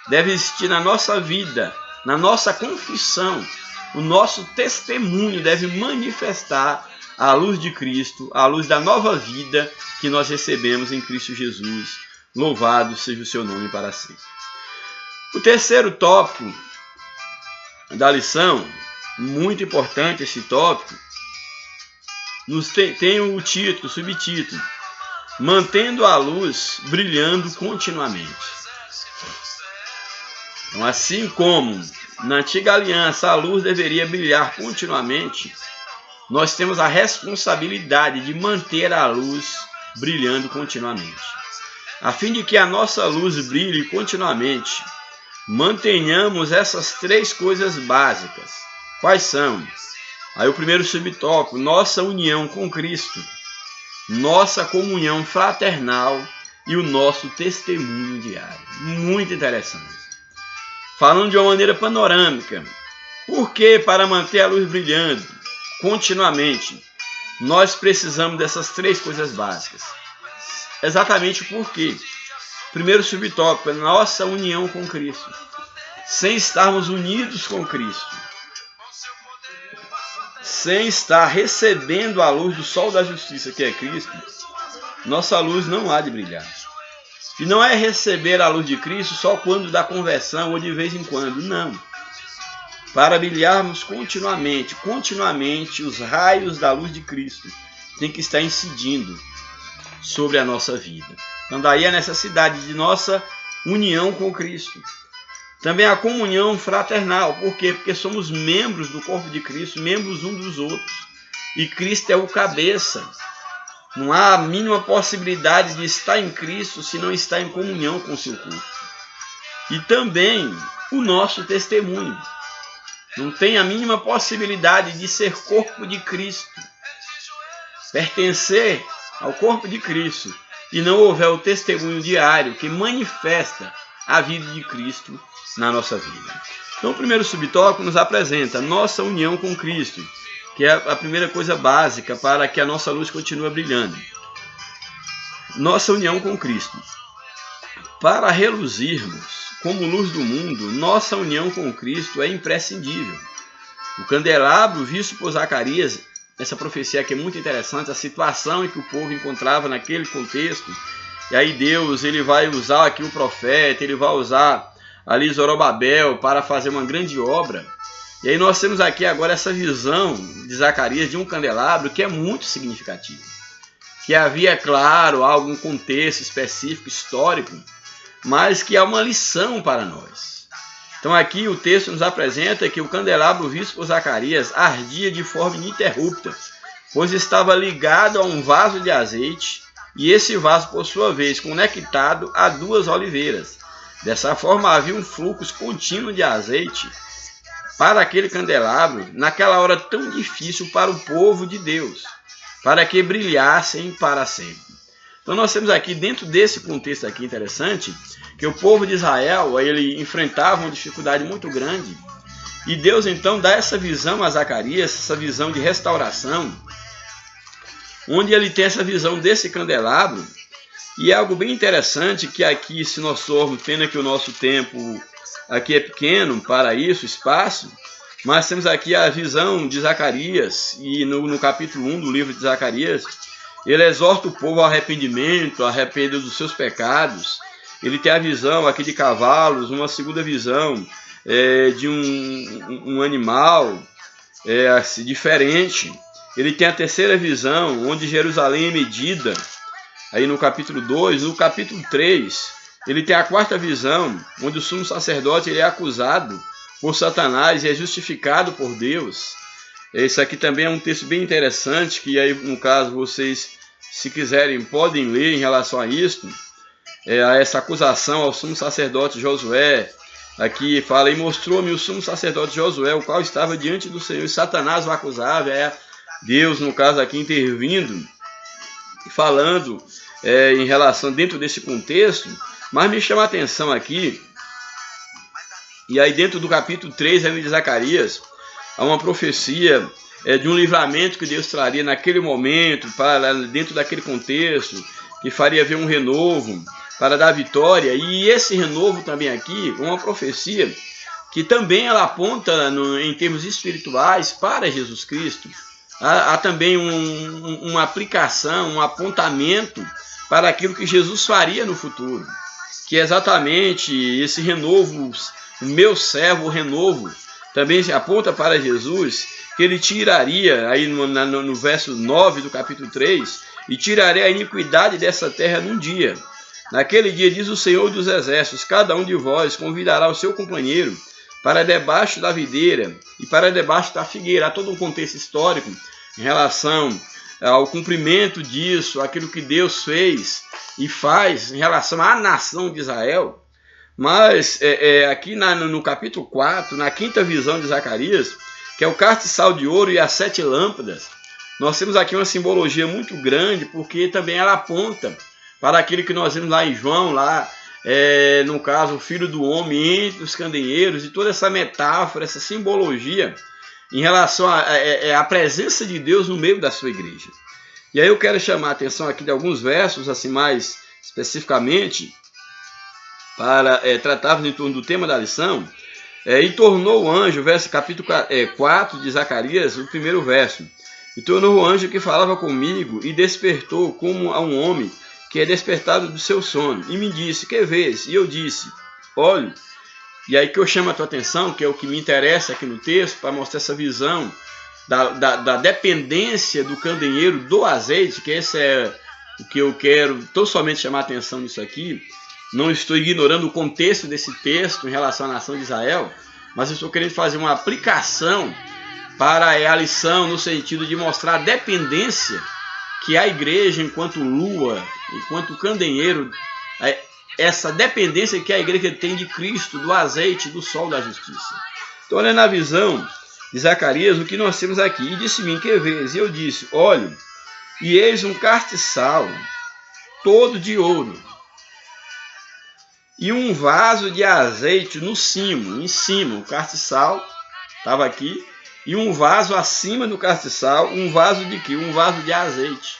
A: deve existir na nossa vida, na nossa confissão. O nosso testemunho deve manifestar a luz de Cristo, a luz da nova vida que nós recebemos em Cristo Jesus. Louvado seja o seu nome para sempre. O terceiro tópico da lição, muito importante esse tópico, tem o título, o subtítulo, Mantendo a luz brilhando continuamente. Então, assim como na antiga aliança a luz deveria brilhar continuamente, nós temos a responsabilidade de manter a luz brilhando continuamente. A fim de que a nossa luz brilhe continuamente, mantenhamos essas três coisas básicas. Quais são? Aí o primeiro subtópico, nossa união com Cristo, nossa comunhão fraternal e o nosso testemunho diário. Muito interessante. Falando de uma maneira panorâmica, por que para manter a luz brilhando continuamente, nós precisamos dessas três coisas básicas? Exatamente porque, primeiro subtópico, é nossa união com Cristo. Sem estarmos unidos com Cristo, sem estar recebendo a luz do sol da justiça, que é Cristo, nossa luz não há de brilhar. E não é receber a luz de Cristo só quando da conversão ou de vez em quando, não. Para brilharmos continuamente, os raios da luz de Cristo têm que estar incidindo sobre a nossa vida. Então daí a necessidade de nossa união com Cristo. Também a comunhão fraternal. Por quê? Porque somos membros do corpo de Cristo, membros uns dos outros. E Cristo é o cabeça. Não há a mínima possibilidade de estar em Cristo se não estar em comunhão com o seu corpo. E também o nosso testemunho. Não tem a mínima possibilidade de ser corpo de Cristo, pertencer ao corpo de Cristo, e não houver o testemunho diário que manifesta a vida de Cristo na nossa vida. Então o primeiro subtópico nos apresenta nossa união com Cristo, que é a primeira coisa básica para que a nossa luz continue brilhando. Nossa união com Cristo. Para reluzirmos como luz do mundo, nossa união com Cristo é imprescindível. O candelabro visto por Zacarias, essa profecia aqui é muito interessante, a situação em que o povo encontrava naquele contexto. E aí Deus ele vai usar aqui o profeta, ele vai usar ali Zorobabel para fazer uma grande obra. E aí nós temos aqui agora essa visão de Zacarias de um candelabro que é muito significativo. Que havia, claro, algum contexto específico, histórico, mas que há uma lição para nós. Então aqui o texto nos apresenta que o candelabro visto por Zacarias ardia de forma ininterrupta, pois estava ligado a um vaso de azeite, e esse vaso, por sua vez, conectado a duas oliveiras. Dessa forma havia um fluxo contínuo de azeite para aquele candelabro, naquela hora tão difícil para o povo de Deus, para que brilhassem para sempre. Então nós temos aqui, dentro desse contexto aqui interessante, que o povo de Israel ele enfrentava uma dificuldade muito grande, e Deus então dá essa visão a Zacarias, essa visão de restauração, onde ele tem essa visão desse candelabro, e é algo bem interessante que aqui, se nós formos, pena que o nosso tempo aqui é pequeno para isso, espaço, mas temos aqui a visão de Zacarias, e no capítulo 1 do livro de Zacarias, ele exorta o povo ao arrependimento, arrepender dos seus pecados. Ele tem a visão aqui de cavalos, uma segunda visão de um animal assim, diferente. Ele tem a terceira visão, onde Jerusalém é medida, aí no capítulo 2. No capítulo 3, ele tem a quarta visão, onde o sumo sacerdote ele é acusado por Satanás e é justificado por Deus. Esse aqui também é um texto bem interessante, que aí, no caso, vocês, se quiserem, podem ler em relação a isto, a essa acusação ao sumo sacerdote Josué. Aqui fala, e mostrou-me o sumo sacerdote Josué, o qual estava diante do Senhor, e Satanás o acusava, Deus, no caso aqui, intervindo e falando em relação, dentro desse contexto, mas me chama a atenção aqui, e aí dentro do capítulo 3 de Zacarias, há uma profecia de um livramento que Deus traria naquele momento, para dentro daquele contexto, que faria haver um renovo para dar vitória. E esse renovo também aqui, uma profecia que também ela aponta em termos espirituais para Jesus Cristo. Há também uma aplicação, um apontamento para aquilo que Jesus faria no futuro, que é exatamente esse renovo, o meu servo, o renovo, também se aponta para Jesus, que ele tiraria, aí no verso 9 do capítulo 3, e tiraria a iniquidade dessa terra num dia. Naquele dia, diz o Senhor dos Exércitos, cada um de vós convidará o seu companheiro para debaixo da videira e para debaixo da figueira. Há todo um contexto histórico em relação ao cumprimento disso, aquilo que Deus fez e faz em relação à nação de Israel. Mas aqui no capítulo 4, na quinta visão de Zacarias, que é o castiçal de ouro e as 7 lâmpadas, nós temos aqui uma simbologia muito grande, porque também ela aponta para aquilo que nós vimos lá em João, no caso, o Filho do Homem entre os candeeiros, e toda essa metáfora, essa simbologia em relação à presença de Deus no meio da sua igreja. E aí eu quero chamar a atenção aqui de alguns versos, assim mais especificamente, para tratarmos em torno do tema da lição. E tornou o anjo, capítulo 4 de Zacarias, o primeiro verso. E tornou o anjo que falava comigo e despertou como a um homem que é despertado do seu sono. E me disse, que vês? E eu disse, olho. E aí que eu chamo a tua atenção, que é o que me interessa aqui no texto, para mostrar essa visão da dependência do candeeiro do azeite, que esse é o que eu quero tão somente chamar a atenção nisso aqui. Não estou ignorando o contexto desse texto em relação à nação de Israel, mas estou querendo fazer uma aplicação para a lição no sentido de mostrar a dependência que a igreja, enquanto lua, enquanto candeeiro, essa dependência que a igreja tem de Cristo, do azeite, do sol da justiça. Então, olha na visão de Zacarias o que nós temos aqui. E disse-me, que vês? E eu disse, olho, e eis um castiçal todo de ouro, e um vaso de azeite no cimo, em cima, o castiçal estava aqui, e um vaso acima do castiçal, um vaso de quê? Um vaso de azeite,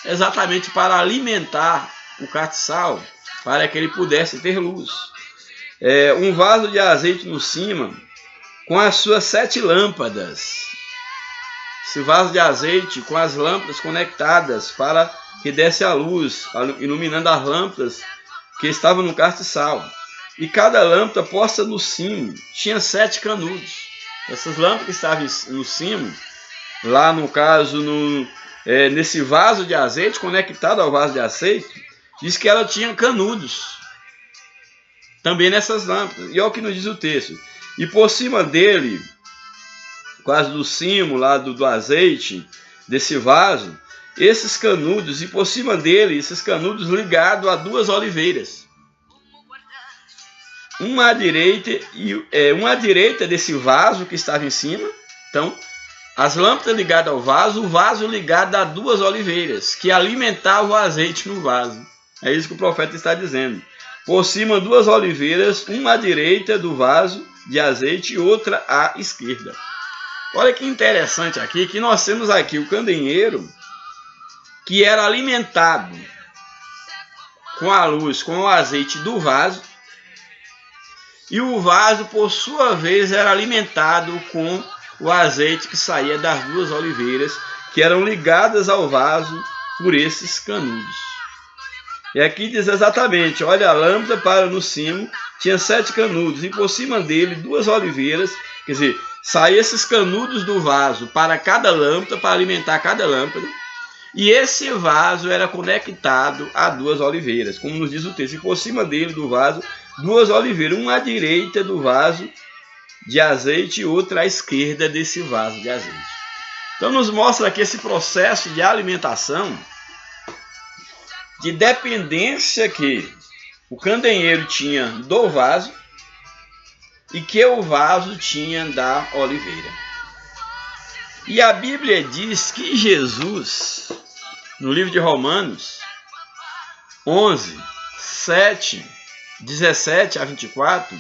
A: exatamente para alimentar o castiçal, para que ele pudesse ter luz. Um vaso de azeite no cima, com as suas 7 lâmpadas. Esse vaso de azeite com as lâmpadas conectadas para que desse a luz, iluminando as lâmpadas que estavam no castiçal. E cada lâmpada posta no cimo tinha 7 canudos. Essas lâmpadas que estavam no cimo, lá no caso, nesse vaso de azeite, conectado ao vaso de azeite, diz que ela tinha canudos. Também nessas lâmpadas. E olha o que nos diz o texto. E por cima dele, quase do cimo lá do azeite, desse vaso, esses canudos, e por cima dele, esses canudos ligados a 2 oliveiras. Uma à direita desse vaso que estava em cima. Então, as lâmpadas ligadas ao vaso, o vaso ligado a 2 oliveiras, que alimentavam o azeite no vaso. É isso que o profeta está dizendo. Por cima 2 oliveiras, uma à direita do vaso de azeite e outra à esquerda. Olha que interessante aqui, que nós temos aqui o candeeiro que era alimentado com a luz, com o azeite do vaso, e o vaso, por sua vez, era alimentado com o azeite que saía das 2 oliveiras, que eram ligadas ao vaso por esses canudos. E aqui diz exatamente, olha, a lâmpada para no cimo tinha 7 canudos, e por cima dele 2 oliveiras, quer dizer, saíam esses canudos do vaso para cada lâmpada, para alimentar cada lâmpada, e esse vaso era conectado a 2 oliveiras, como nos diz o texto, e por cima dele, do vaso, 2 oliveiras, uma à direita do vaso de azeite e outra à esquerda desse vaso de azeite. Então nos mostra aqui esse processo de alimentação, de dependência que o candeeiro tinha do vaso e que o vaso tinha da oliveira. E a Bíblia diz que Jesus, no livro de Romanos 11, 7, 17 a 24,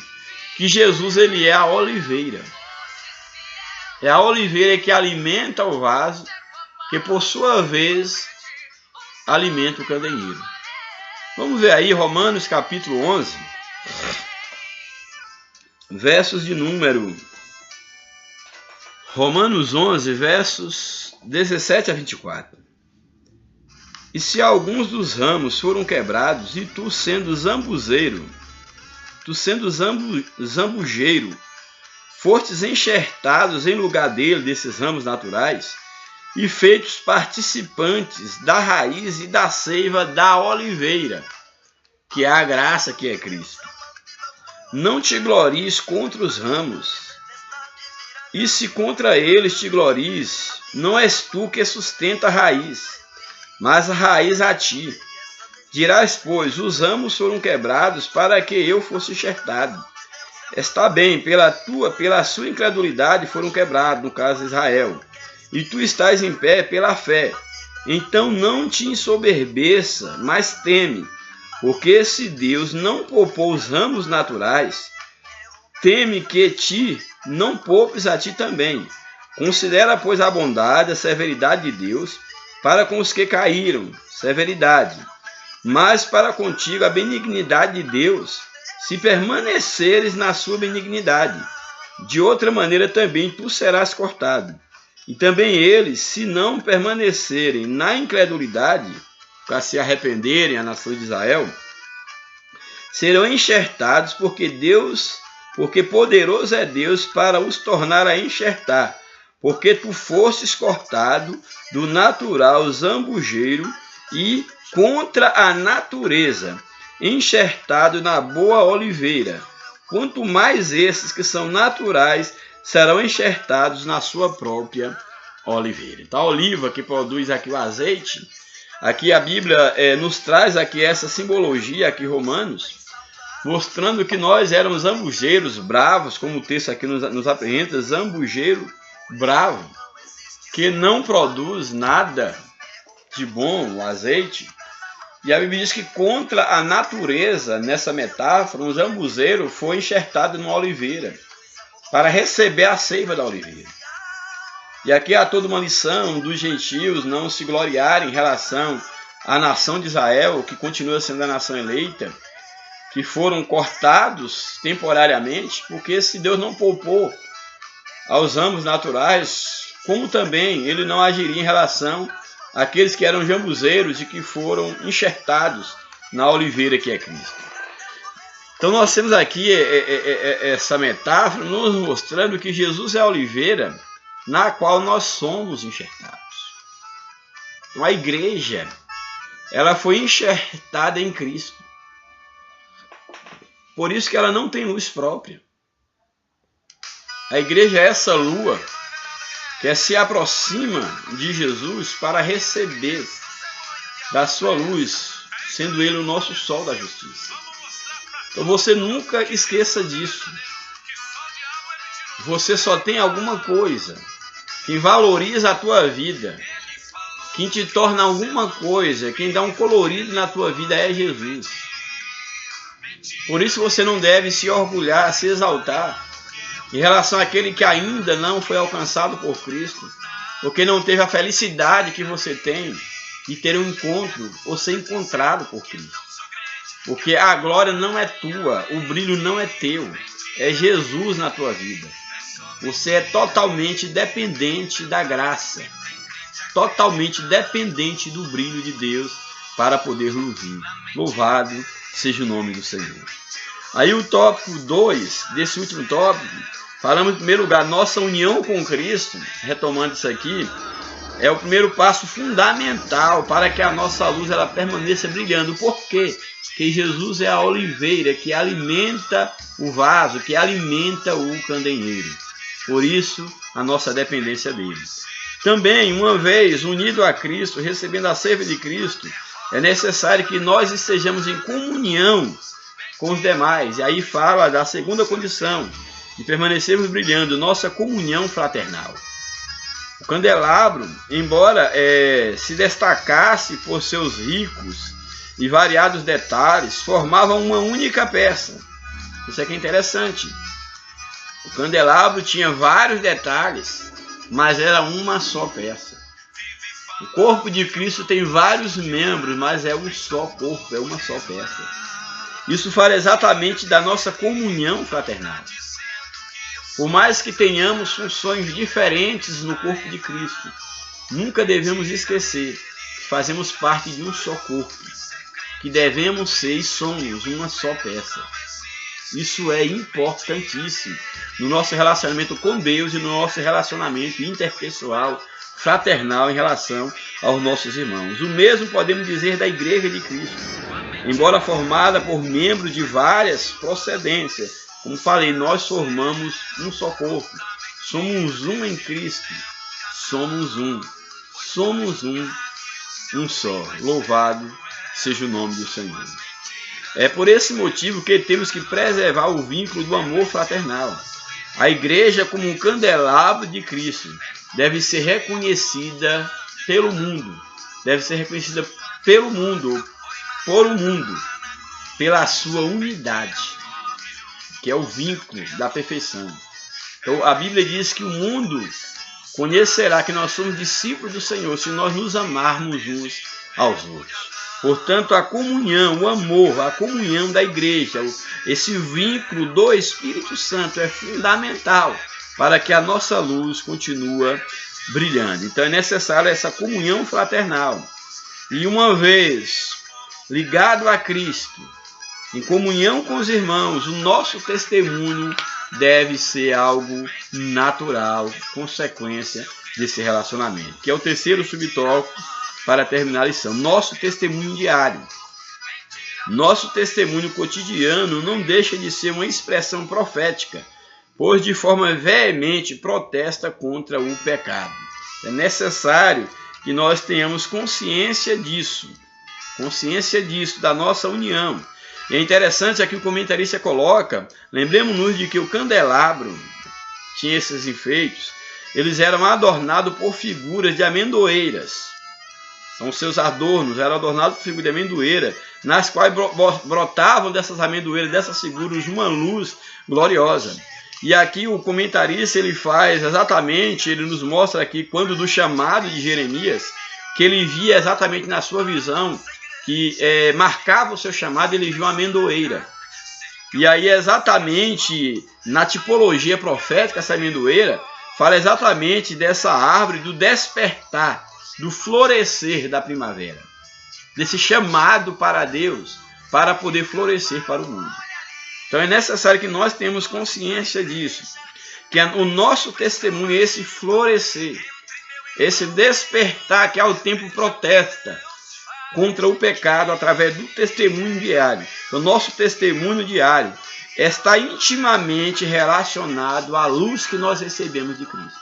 A: que Jesus ele é a oliveira. É a oliveira que alimenta o vaso, que por sua vez alimenta o candeeiro. Vamos ver aí Romanos capítulo 11, versos de número... Romanos 11, versos 17 a 24. E se alguns dos ramos foram quebrados, e tu sendo zambujeiro, fostes enxertados em lugar dele, desses ramos naturais, e feitos participantes da raiz e da seiva da oliveira, que é a graça que é Cristo. Não te glories contra os ramos, e se contra eles te glories, não és tu que sustenta a raiz, mas a raiz a ti. Dirás, pois, os ramos foram quebrados para que eu fosse enxertado. Está bem, pela sua incredulidade foram quebrados, no caso de Israel. E tu estás em pé pela fé. Então não te ensoberbeça, mas teme, porque se Deus não poupou os ramos naturais, teme que ti não poupes a ti também. Considera, pois, a bondade, a severidade de Deus, para com os que caíram, severidade, mas para contigo a benignidade de Deus, se permaneceres na sua benignidade. De outra maneira também tu serás cortado. E também eles, se não permanecerem na incredulidade, para se arrependerem, a nação de Israel, serão enxertados, porque poderoso é Deus para os tornar a enxertar, porque tu fostes cortado do natural zambujeiro e contra a natureza, enxertado na boa oliveira. Quanto mais esses que são naturais serão enxertados na sua própria oliveira. Então a oliva que produz aqui o azeite, aqui a Bíblia nos traz aqui essa simbologia aqui Romanos, mostrando que nós éramos zambujeiros bravos, como o texto aqui nos apresenta, zambujeiro bravo, que não produz nada de bom, o azeite, E a Bíblia diz que contra a natureza, nessa metáfora, um jambuzeiro foi enxertado numa oliveira para receber a seiva da oliveira. E aqui há toda uma lição dos gentios não se gloriarem em relação à nação de Israel, que continua sendo a nação eleita, que foram cortados temporariamente, porque se Deus não poupou aos ramos naturais, como também ele não agiria em relação àqueles que eram jambuzeiros e que foram enxertados na oliveira que é Cristo. Então nós temos aqui essa metáfora nos mostrando que Jesus é a oliveira na qual nós somos enxertados. Então a igreja, ela foi enxertada em Cristo. Por isso que ela não tem luz própria. A igreja é essa lua que se aproxima de Jesus para receber da sua luz, sendo ele o nosso sol da justiça. Então você nunca esqueça disso. Você só tem alguma coisa que valoriza a tua vida, quem te torna alguma coisa, quem dá um colorido na tua vida é Jesus. Por isso você não deve se orgulhar, se exaltar em relação àquele que ainda não foi alcançado por Cristo, porque não teve a felicidade que você tem de ter um encontro ou ser encontrado por Cristo. Porque a glória não é tua, o brilho não é teu, é Jesus na tua vida. Você é totalmente dependente da graça, totalmente dependente do brilho de Deus para poder ouvir. Louvado seja o nome do Senhor. Aí o tópico 2 desse último tópico, falamos em primeiro lugar, nossa união com Cristo, retomando isso aqui, é o primeiro passo fundamental para que a nossa luz ela permaneça brilhando. Por quê? Porque Jesus é a oliveira que alimenta o vaso, que alimenta o candeeiro. Por isso, a nossa dependência dele. Também, uma vez unido a Cristo, recebendo a seiva de Cristo, é necessário que nós estejamos em comunhão com os demais. E aí fala da segunda condição, de permanecermos brilhando, nossa comunhão fraternal. O candelabro, embora se destacasse por seus ricos e variados detalhes, formava uma única peça. Isso aqui é interessante. O candelabro tinha vários detalhes, mas era uma só peça. O corpo de Cristo tem vários membros, mas é um só corpo, é uma só peça. Isso fala exatamente da nossa comunhão fraternal. Por mais que tenhamos funções diferentes no corpo de Cristo, nunca devemos esquecer que fazemos parte de um só corpo, que devemos ser e somos uma só peça. Isso é importantíssimo no nosso relacionamento com Deus e no nosso relacionamento interpessoal, fraternal em relação aos nossos irmãos. O mesmo podemos dizer da Igreja de Cristo. Embora formada por membros de várias procedências, como falei, nós formamos um só corpo. Somos um em Cristo. Somos um só. Louvado seja o nome do Senhor. É por esse motivo que temos que preservar o vínculo do amor fraternal. A igreja, como um candelabro de Cristo, deve ser reconhecida pelo mundo. Deve ser reconhecida pelo mundo, por o mundo, pela sua unidade, que é o vínculo da perfeição. Então a Bíblia diz que o mundo conhecerá que nós somos discípulos do Senhor se nós nos amarmos uns aos outros. Portanto, a comunhão, o amor, a comunhão da igreja, esse vínculo do Espírito Santo é fundamental para que a nossa luz continue brilhando. Então é necessária essa comunhão fraternal. E uma vez ligado a Cristo, em comunhão com os irmãos, o nosso testemunho deve ser algo natural, consequência desse relacionamento, que é o terceiro subtópico para terminar a lição. Nosso testemunho diário. Nosso testemunho cotidiano não deixa de ser uma expressão profética, pois de forma veemente protesta contra o pecado. É necessário que nós tenhamos consciência disso, da nossa união. E é interessante aqui o comentarista coloca, lembremos-nos de que o candelabro tinha esses enfeites, eles eram adornados por figuras de amendoeiras. São os seus adornos, eram adornados por figuras de amendoeira, nas quais brotavam dessas amendoeiras, dessas figuras, uma luz gloriosa. E aqui o comentarista, ele faz exatamente, ele nos mostra aqui, quando do chamado de Jeremias, que ele via exatamente na sua visão, que marcava o seu chamado, ele viu uma amendoeira. E aí exatamente, na tipologia profética, essa amendoeira, fala exatamente dessa árvore, do despertar, do florescer da primavera. Desse chamado para Deus, para poder florescer para o mundo. Então é necessário que nós tenhamos consciência disso. Que o nosso testemunho é esse florescer, esse despertar que ao tempo protesta contra o pecado através do testemunho diário. O nosso testemunho diário está intimamente relacionado à luz que nós recebemos de Cristo.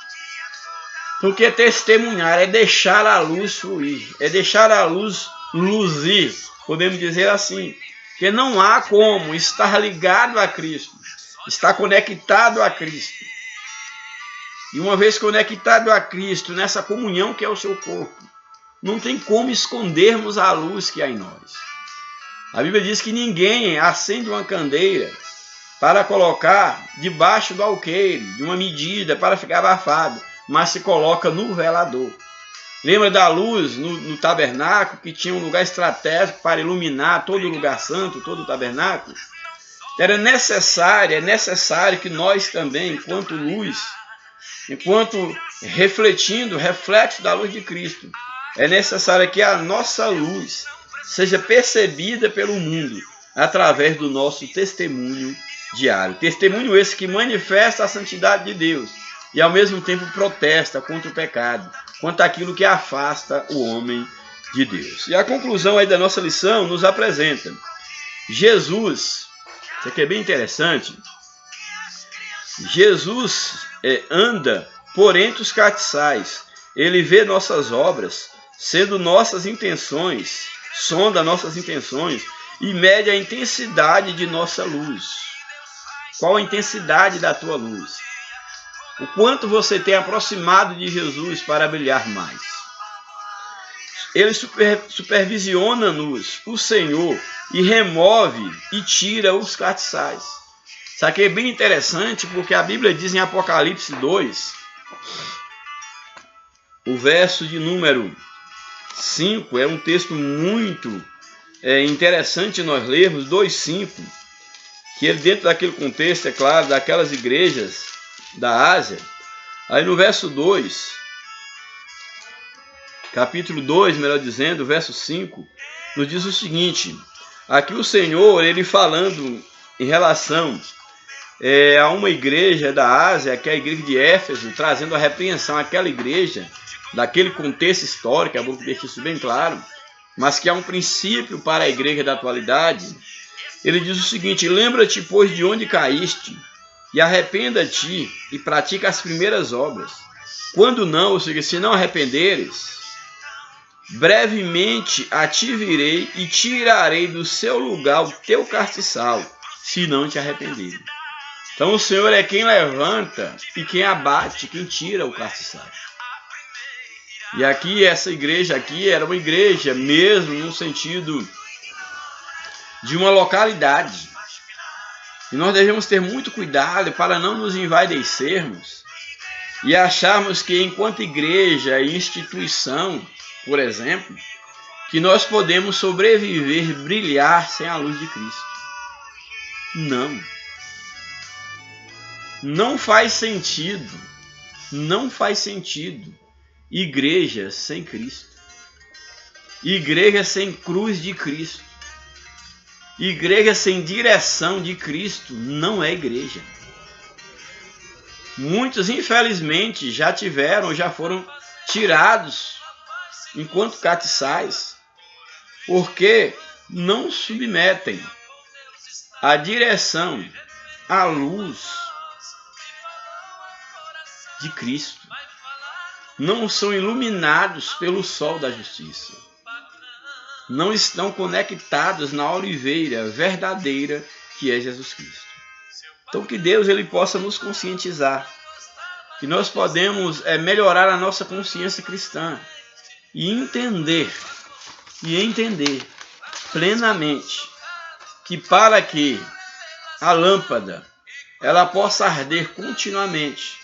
A: Porque testemunhar é deixar a luz fluir, é deixar a luz luzir, podemos dizer assim. Porque não há como estar ligado a Cristo, estar conectado a Cristo. E uma vez conectado a Cristo, nessa comunhão que é o seu corpo, não tem como escondermos a luz que há em nós. A Bíblia diz que ninguém acende uma candeia para colocar debaixo do alqueire, de uma medida, para ficar abafado, mas se coloca no velador. Lembra da luz no tabernáculo, que tinha um lugar estratégico para iluminar todo o lugar santo, todo o tabernáculo? Era necessário, é necessário que nós também, enquanto luz, enquanto refletindo, reflexo da luz de Cristo, é necessário que a nossa luz seja percebida pelo mundo através do nosso testemunho diário. Testemunho esse que manifesta a santidade de Deus e ao mesmo tempo protesta contra o pecado, contra aquilo que afasta o homem de Deus. E a conclusão aí da nossa lição nos apresenta Jesus, isso aqui é bem interessante, Jesus anda por entre os castiçais, ele vê nossas obras, sendo nossas intenções, sonda nossas intenções e mede a intensidade de nossa luz. Qual a intensidade da tua luz? O quanto você tem aproximado de Jesus para brilhar mais. Ele supervisiona-nos, o Senhor, e remove e tira os castiçais. Isso aqui é bem interessante porque a Bíblia diz em Apocalipse 2, o verso de número 5, é um texto muito interessante nós lermos, 2,5, que ele dentro daquele contexto, é claro, daquelas igrejas da Ásia, aí no verso 2, capítulo 2, melhor dizendo, verso 5, nos diz o seguinte, aqui o Senhor, ele falando em relação a uma igreja da Ásia, que é a igreja de Éfeso, trazendo a repreensão àquela igreja, daquele contexto histórico, é bom deixar isso bem claro, mas que há um princípio para a igreja da atualidade. Ele diz o seguinte, lembra-te, pois, de onde caíste, e arrependa-te e pratica as primeiras obras. Quando não, ou seja, se não arrependeres, brevemente a ti virei e tirarei do seu lugar o teu castiçal, se não te arrepender. Então o Senhor é quem levanta e quem abate, quem tira o castiçal. E aqui, essa igreja aqui era uma igreja mesmo no sentido de uma localidade. E nós devemos ter muito cuidado para não nos envaidecermos e acharmos que enquanto igreja e instituição, por exemplo, que nós podemos sobreviver, brilhar sem a luz de Cristo. Não. Não faz sentido. Não faz sentido. Igreja sem Cristo. Igreja sem cruz de Cristo. Igreja sem direção de Cristo não é igreja. Muitos, infelizmente, já tiveram, já foram tirados enquanto castiçais, porque não submetem a direção, a luz de Cristo. Não são iluminados pelo sol da justiça. Não estão conectados na oliveira verdadeira que é Jesus Cristo. Então que Deus ele possa nos conscientizar, que nós podemos melhorar a nossa consciência cristã, e entender plenamente que para que a lâmpada ela possa arder continuamente,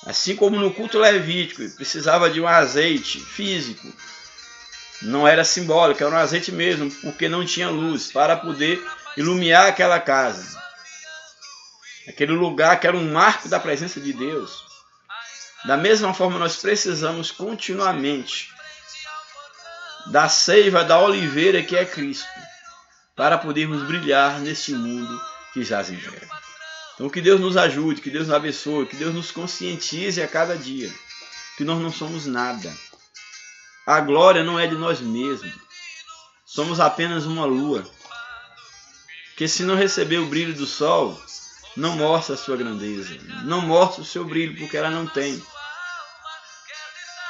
A: assim como no culto levítico precisava de um azeite físico, não era simbólico, era um azeite mesmo, porque não tinha luz, para poder iluminar aquela casa, aquele lugar que era um marco da presença de Deus. Da mesma forma, nós precisamos continuamente da seiva da oliveira que é Cristo, para podermos brilhar neste mundo que jaz em trevas. Então que Deus nos ajude, que Deus nos abençoe, que Deus nos conscientize a cada dia que nós não somos nada. A glória não é de nós mesmos. Somos apenas uma lua, que se não receber o brilho do sol, não mostra a sua grandeza, não mostra o seu brilho, porque ela não tem.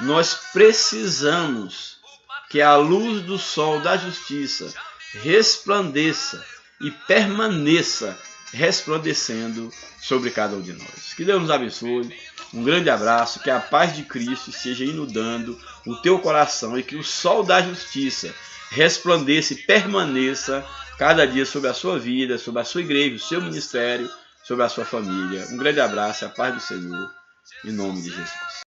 A: Nós precisamos que a luz do sol da justiça resplandeça e permaneça resplandecendo sobre cada um de nós. Que Deus nos abençoe. Um grande abraço, que a paz de Cristo esteja inundando o teu coração e que o sol da justiça resplandeça e permaneça cada dia sobre a sua vida, sobre a sua igreja, o seu ministério, sobre a sua família. Um grande abraço, a paz do Senhor, em nome de Jesus.